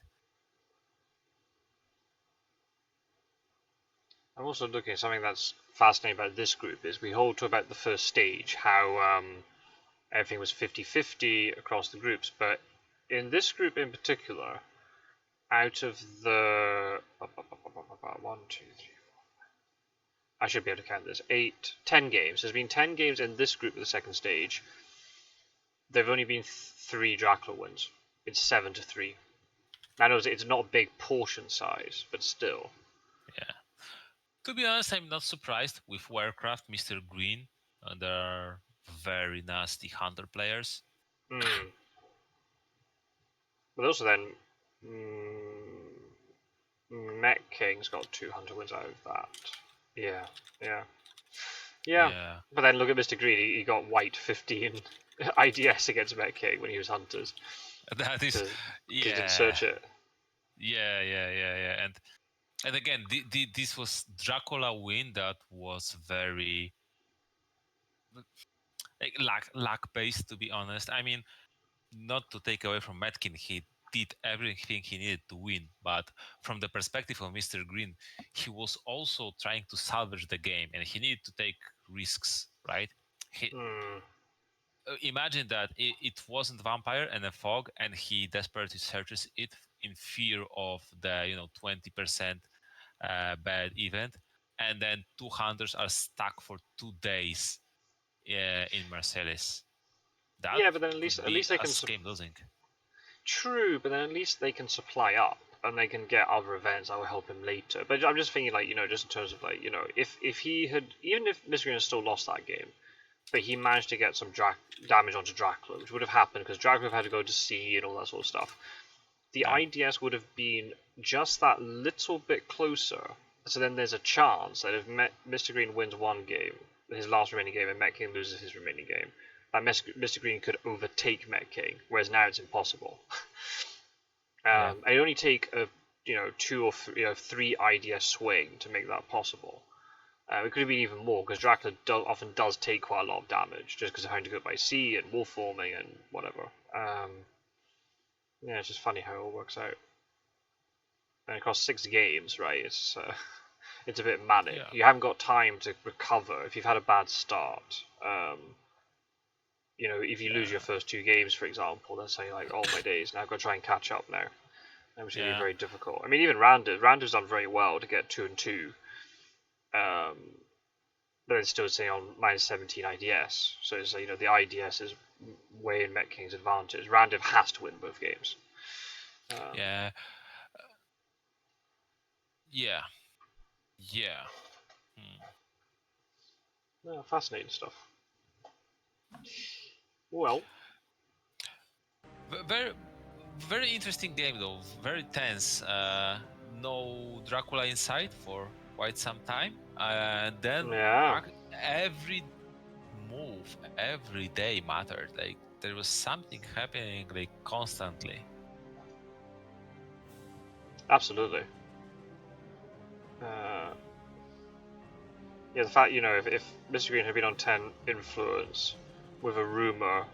I'm also looking at something that's fascinating about this group is we all talk about the first stage, how everything was 50-50 across the groups, but in this group in particular, out of the 1, 2, 3, I should be able to count this, 10 games. There's been 10 games in this group of the second stage. There've only been 3 Dracula wins. It's 7-3. I know it's not a big portion size, but still. Yeah. To be honest, I'm not surprised with Werecraft, Mistergreen. There are very nasty hunter players. But also then, Met King's got 2 hunter wins out of that. Yeah. But then look at Mistergreen. He got white 15 IDS against Met King when he was hunters. That is, he didn't search it. Yeah. And again, this was Dracula win that was very luck based, to be honest. I mean, not to take away from Metkin, he did everything he needed to win, but from the perspective of Mistergreen, he was also trying to salvage the game, and he needed to take risks, right? Imagine that it wasn't vampire and a fog, and he desperately searches it in fear of the 20% bad event, and then 2 hunters are stuck for 2 days in Marcellus. That but then at least they can game losing. True, but then at least they can supply up and they can get other events that will help him later. But I'm just thinking, like, just in terms of, like, if he had, even if Mistergreen had still lost that game, but he managed to get some damage onto Dracula, which would have happened because Dracula had to go to sea and all that sort of stuff. The IDS would have been just that little bit closer. So then there's a chance that if Mistergreen wins one game, his last remaining game and Met King loses his remaining game, that Mistergreen could overtake Met King, whereas now it's impossible. And it only take a 2 or 3 IDS swing to make that possible. It could have been even more because Dracula often does take quite a lot of damage just because of having to go by sea and wolf forming and whatever. Yeah, it's just funny how it all works out. And across 6 games, right? It's a bit manic. Yeah. You haven't got time to recover if you've had a bad start. If you lose your first 2 games, for example, then say like, oh my days, now I've got to try and catch up now. Which is very difficult. I mean, even Randu's done very well to get 2 and 2. But it's still saying on minus 17 IDS. So it's the IDS is way in Met King's advantage. Randu has to win both games. Yeah. No, fascinating stuff. Well, very, very interesting game though. Very tense. No Dracula in sight for quite some time, and then every move, every day mattered. Like there was something happening like constantly. Absolutely. The fact if Mistergreen had been on 10 influence with a rumor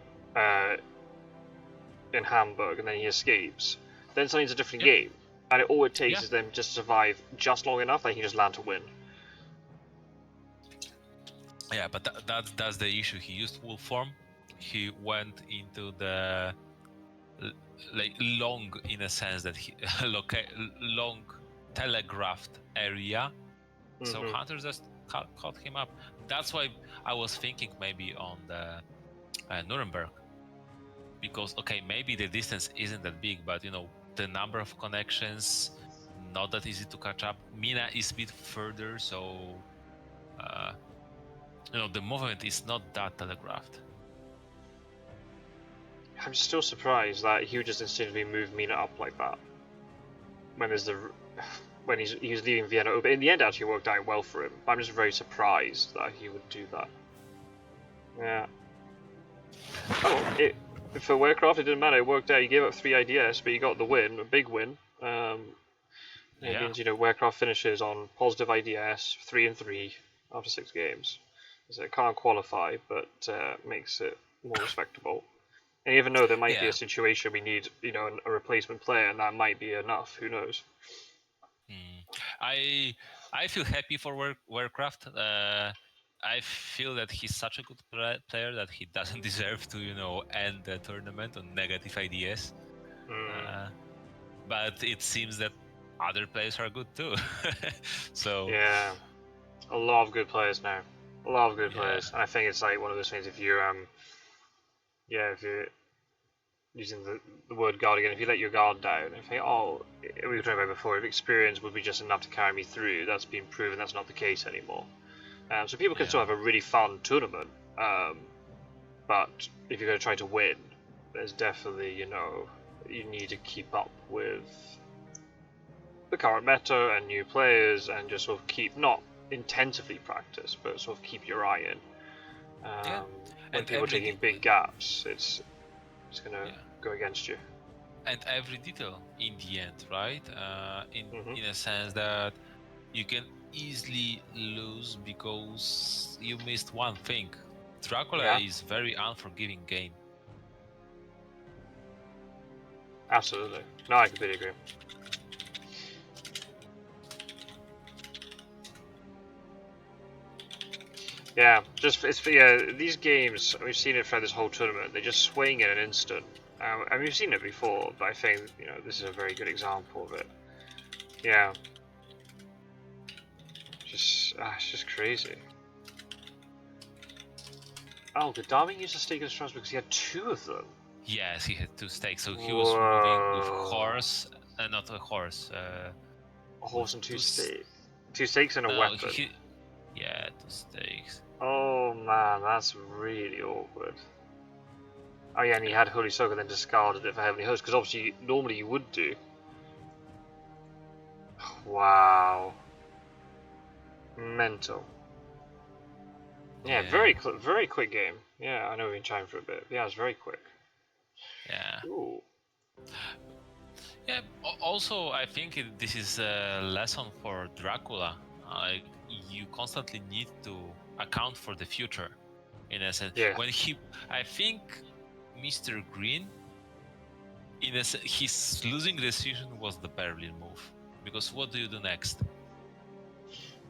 in Hamburg and then he escapes, then suddenly it's a different game, and all it takes is them just survive just long enough that he can just land to win. Yeah, but that's the issue. He used wolf form. He went into the like long, in a sense that he long telegraphed area, so hunters just caught him up. That's why I was thinking maybe on the Nuremberg, because maybe the distance isn't that big, but the number of connections not that easy to catch up. Mina is a bit further, so the movement is not that telegraphed. I'm still surprised that he would just instinctively move Mina up like that when he was leaving Vienna. But in the end, it actually worked out well for him. I'm just very surprised that he would do that. Yeah. For Werecraft, it didn't matter. It worked out. He gave up 3 IDS, but he got the win, a big win. It means Werecraft finishes on positive IDS, 3 and 3 after 6 games. So it can't qualify, but makes it more respectable. And even though there might be a situation we need, a replacement player, and that might be enough. Who knows? I feel happy for Werecraft. I feel that he's such a good player that he doesn't deserve to, end the tournament on negative IDS. But it seems that other players are good too. So yeah, a lot of good players now. A lot of good players. And I think it's like one of those things. If you're using the word guard again, if you let your guard down and think, we were talking about before, if experience would be just enough to carry me through, that's been proven that's not the case anymore. So people can still have a really fun tournament, but if you're going to try to win, there's definitely, you need to keep up with the current meta and new players, and just sort of keep, not intensively practice, but sort of keep your eye in. When people are taking big gaps, it's going to go against you. And every detail in the end, right? In a sense that you can easily lose because you missed one thing. Dracula is very unforgiving game. Absolutely. No, I completely agree. Yeah, these games, we've seen it throughout this whole tournament, they just swing in an instant. And we've seen it before, but I think, this is a very good example of it. Yeah. It's just crazy. Oh, did Darwin use a stake in Strasbourg because he had 2 of them? Yes, he had 2 stakes, so he was moving with horse, not a horse. A horse and 2 stakes. 2 stakes and a weapon. 2 stakes. Oh man, that's really awkward. Oh yeah, and he had Holy Soak and then discarded it for Heavenly Host, because obviously normally you would do. Wow. Mental. Yeah, Yeah, very quick game. Yeah, I know we've been chatting for a bit. Yeah, it's very quick. yeah, Ooh. yeah. Also, I think this is a lesson for Dracula. Like you constantly need to account for the future. In a sense, Yeah. I think Mr. Green, his losing decision was the Berlin move. Because what do you do next?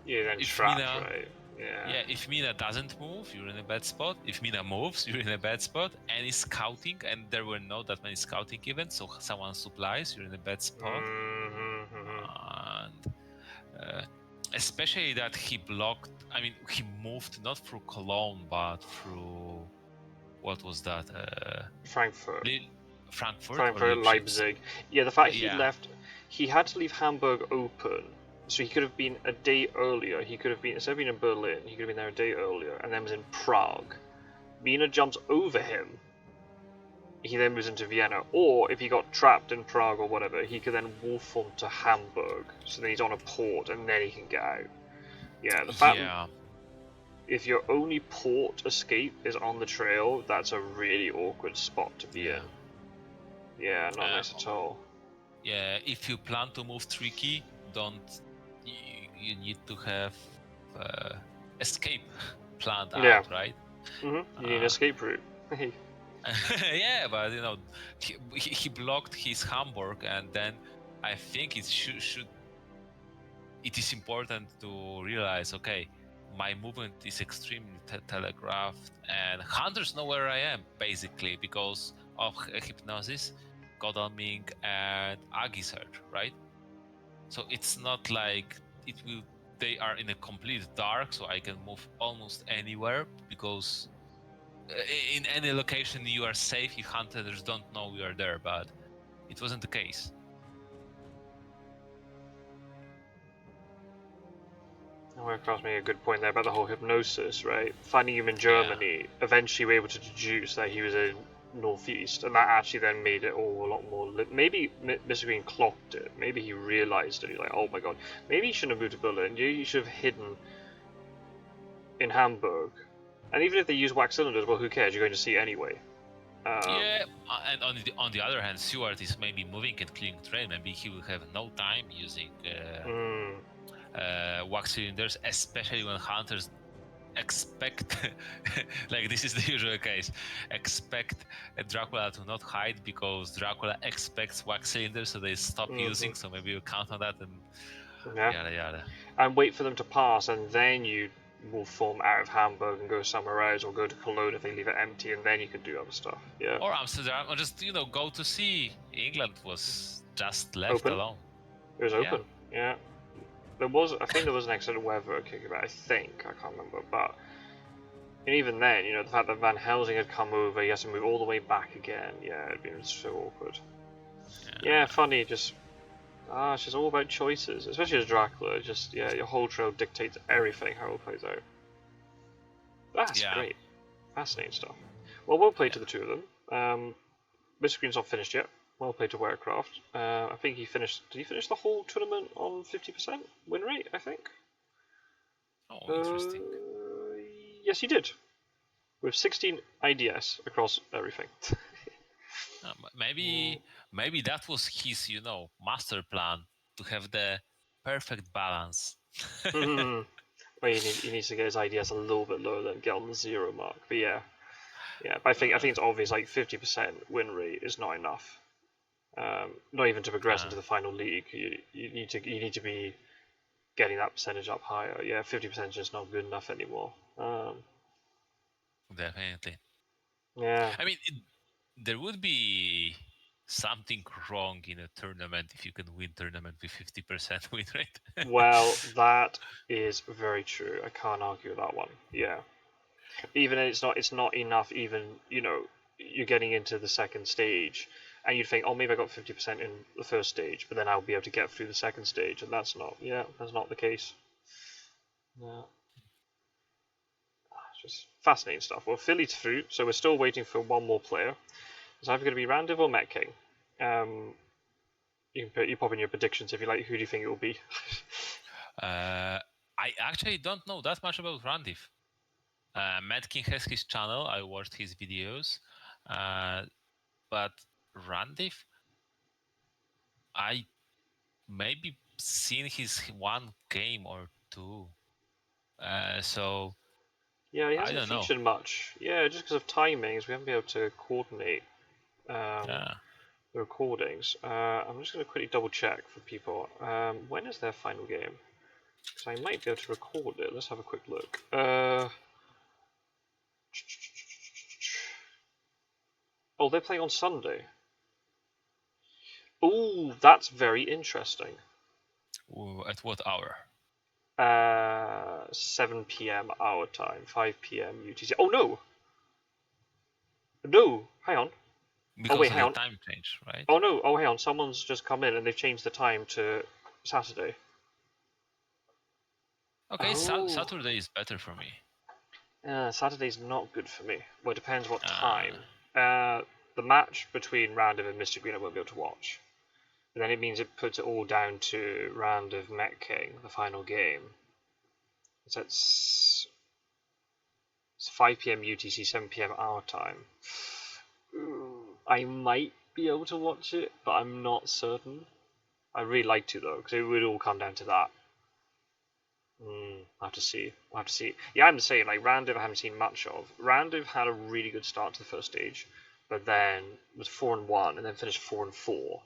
Yeah, then If trapped, Mina right? Yeah. Yeah, if Mina doesn't move, you're in a bad spot. If Mina moves, you're in a bad spot. Any scouting, and there were not that many scouting events, so someone supplies, you're in a bad spot. Mm-hmm. And uh, especially that he blocked, I mean, he moved not through Cologne, but through, what was that? Frankfurt. Lil- Frankfurt or Frankfurt, Leipzig? Leipzig. Yeah, the fact Yeah. he had to leave Hamburg open, so he could have been a day earlier. He could have been, instead of being in Berlin, he could have been there a day earlier, and then was in Prague. Mina jumps over him. He then moves into Vienna, or if he got trapped in Prague or whatever, he could then wolf form to Hamburg. So then he's on a port, and then he can get out. Yeah, the fact Yeah. if your only port escape is on the trail, that's a really awkward spot to be in. Yeah. Yeah, not nice at all. Yeah, if you plan to move tricky, don't you, you need to have escape planned Yeah. out, right? You need an escape route. Yeah, but he blocked his Hamburg, and then I think it is important to realize, okay, my movement is extremely telegraphed, and hunters know where I am basically because of hypnosis, godalming, and Agi search, right? So it's not like it will. They are in a complete dark, so I can move almost anywhere because in any location you are safe. If hunters don't know you are there, but it wasn't the case. Werecraft made a good point there about the whole hypnosis, right? Finding him in Yeah, Germany, eventually we were able to deduce that he was in northeast, and that actually then made it all a lot more. Maybe Mr. Green clocked it. Maybe he realized it. He's like, oh my god, maybe he shouldn't have moved to Berlin. You should have hidden in Hamburg. And even if they use wax cylinders, well, who cares? You're going to see it anyway. yeah. And on the other hand, Stewart is maybe moving and clearing train. Maybe he will have no time using Mm, wax cylinders, especially when hunters expect like this is the usual case, expect Dracula to not hide because Dracula expects wax cylinders, so they stop using, so maybe you count on that, and yeah. yada yada. And wait for them to pass, and then you will form out of Hamburg and go somewhere else, or go to Cologne if they leave it empty, and then you can do other stuff. Yeah. Or Amsterdam, or just go to sea. England was just left Open. alone. It was Yeah. open. Yeah. I think there was an excellent weather kick about. I think I can't remember, but and even then, the fact that Van Helsing had come over, he has to move all the way back again. Yeah, it'd been so awkward. Yeah, funny. Just it's just all about choices, especially as Dracula. Just your whole trail dictates everything how it plays out. That's Yeah. great, fascinating stuff. Well played Yeah. to the two of them. Mr. Green's not finished yet. Well played to Werecraft. I think he finished. Did he finish the whole tournament on 50% win rate? I think. Oh, interesting. Yes, he did. With 16 IDS across everything. Maybe that was his, master plan to have the perfect balance. Well, he needs to get his IDS a little bit lower than get on the 0 mark. But yeah. But I think it's obvious. Like 50% win rate is not enough. Not even to progress into the final league. You need to be getting that percentage up higher. Yeah, 50% is just not good enough anymore. Definitely. Yeah. I mean, there would be something wrong in a tournament if you can win tournament with 50% win rate. Well, that is very true. I can't argue with that one. Yeah. Even it's not enough. Even you're getting into the second stage, and you'd think, oh, maybe I got 50% in the first stage, but then I'll be able to get through the second stage, and that's not. Yeah, that's not the case. No. It's just fascinating stuff. Well, Philly's through, so we're still waiting for one more player. It's either going to be Randiv or Met King. You pop in your predictions if you like. Who do you think it will be? I actually don't know that much about Randiv. Matt King has his channel. I watched his videos, but Randiv, I maybe seen his one game or two. So Yeah, he I hasn't don't know. featured much. Yeah, just because of timings, we haven't been able to coordinate um, Yeah. the recordings. I'm just going to quickly double check for people. When is their final game? Because I might be able to record it. Let's have a quick look. Oh, they're playing on Sunday. Oh, that's very interesting. At what hour? 7 p.m. our time, 5 p.m. UTC. Oh no, no, hang on. Oh Because wait, of hang the on. time change, right? Oh no, oh hang on. Someone's just come in and they've changed the time to Saturday. Okay, Oh, Saturday is better for me. Saturday's not good for me. Well, it depends what Uh, time. The match between Random and Mistergreen I won't be able to watch. But then it means it puts it all down to Round of Met King, the final game. So it's 5 p.m. UTC, 7 p.m. our time. I might be able to watch it, but I'm not certain. I'd really like to though, because it would all come down to that. I'll have to see. We'll have to see. Yeah, I'm saying like Randiv I haven't seen much of. Randiv had a really good start to the first stage, but then was 4-1 and then finished 4-4.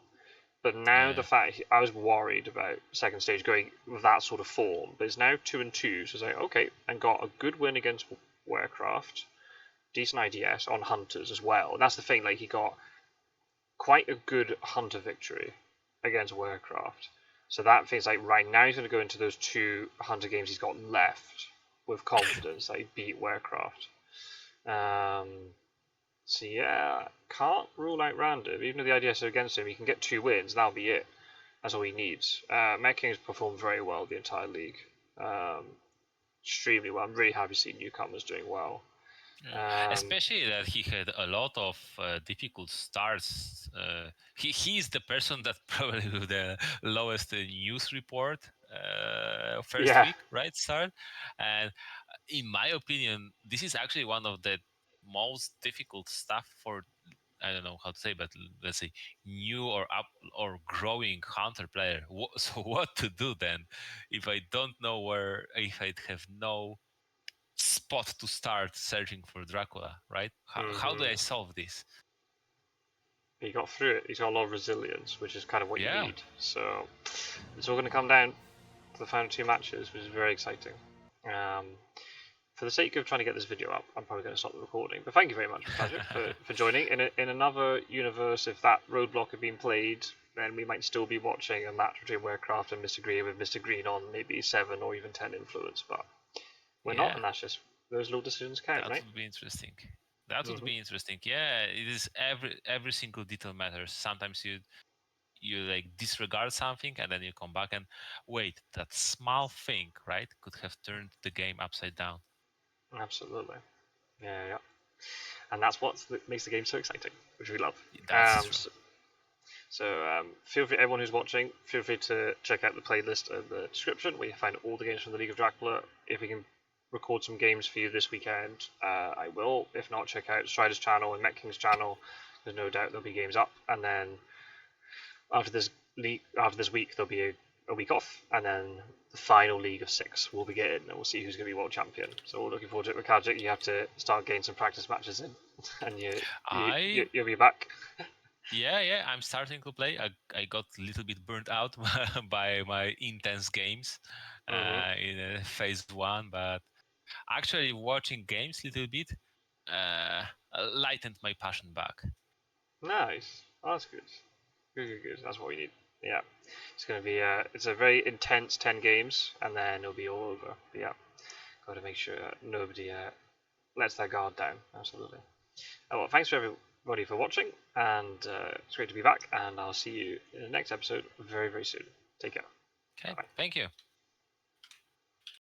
But now the fact I was worried about second stage going with that sort of form, but it's now 2-2, so it's like okay, and got a good win against Werecraft, decent IDS on Hunters as well. And that's the thing, like he got quite a good Hunter victory against Werecraft. So that feels like right now he's going to go into those two Hunter games he's got left with confidence that he beat Werecraft. So yeah, can't rule out Random. Even though the IDS are against him, he can get 2 wins. That'll be it. That's all he needs. Met King's performed very well the entire league. Extremely well. I'm really happy to see newcomers doing well. Especially that he had a lot of difficult starts. He's the person that probably with the lowest news report first Yeah. week, right? Start, and in my opinion, this is actually one of the most difficult stuff for, I don't know how to say, but let's say new or up or growing hunter player. So what to do then if I don't know where, if I have no spot to start searching for Dracula, right? How do I solve this? He got through it. He's got a lot of resilience, which is kind of what you Yeah, need. So it's all going to come down to the final 2 matches, which is very exciting. Um, for the sake of trying to get this video up, I'm probably going to stop the recording. But thank you very much, WcKaczek, for joining. In another universe, if that roadblock had been played, then we might still be watching a match between Werecraft and Mistergreen with Mistergreen on maybe 7 or even 10 influence. But we're not, yeah, and that's just those little decisions count, that right? would be interesting. That would Mm-hmm. be interesting. Yeah, it is every single detail matters. Sometimes you like disregard something and then you come back and wait, that small thing, right, could have turned the game upside down. Absolutely. Yeah, yeah. And that's what makes the game so exciting, which we love. That's true. Feel free, everyone who's watching, feel free to check out the playlist in the description where you find all the games from the League of Dracula. If we can record some games for you this weekend, I will. If not, check out Strider's channel and Met King's channel. There's no doubt there'll be games up. And then after this week, there'll be a week off, and then the final League of 6 will begin, and we'll see who's going to be world champion. So we're looking forward to it. WcKaczek, you have to start getting some practice matches in, and I you'll be back. Yeah, I'm starting to play. I got a little bit burnt out by my intense games in phase 1, but actually watching games a little bit uh, lightened my passion back. Nice. Oh, that's good. Good. That's what we need. Yeah. It's going to be it's a very intense 10 games, and then it'll be all over. But yeah, got to make sure nobody lets their guard down. Absolutely. Oh, well, thanks for everybody for watching, and it's great to be back, and I'll see you in the next episode very, very soon. Take care. Okay, Bye. thank you.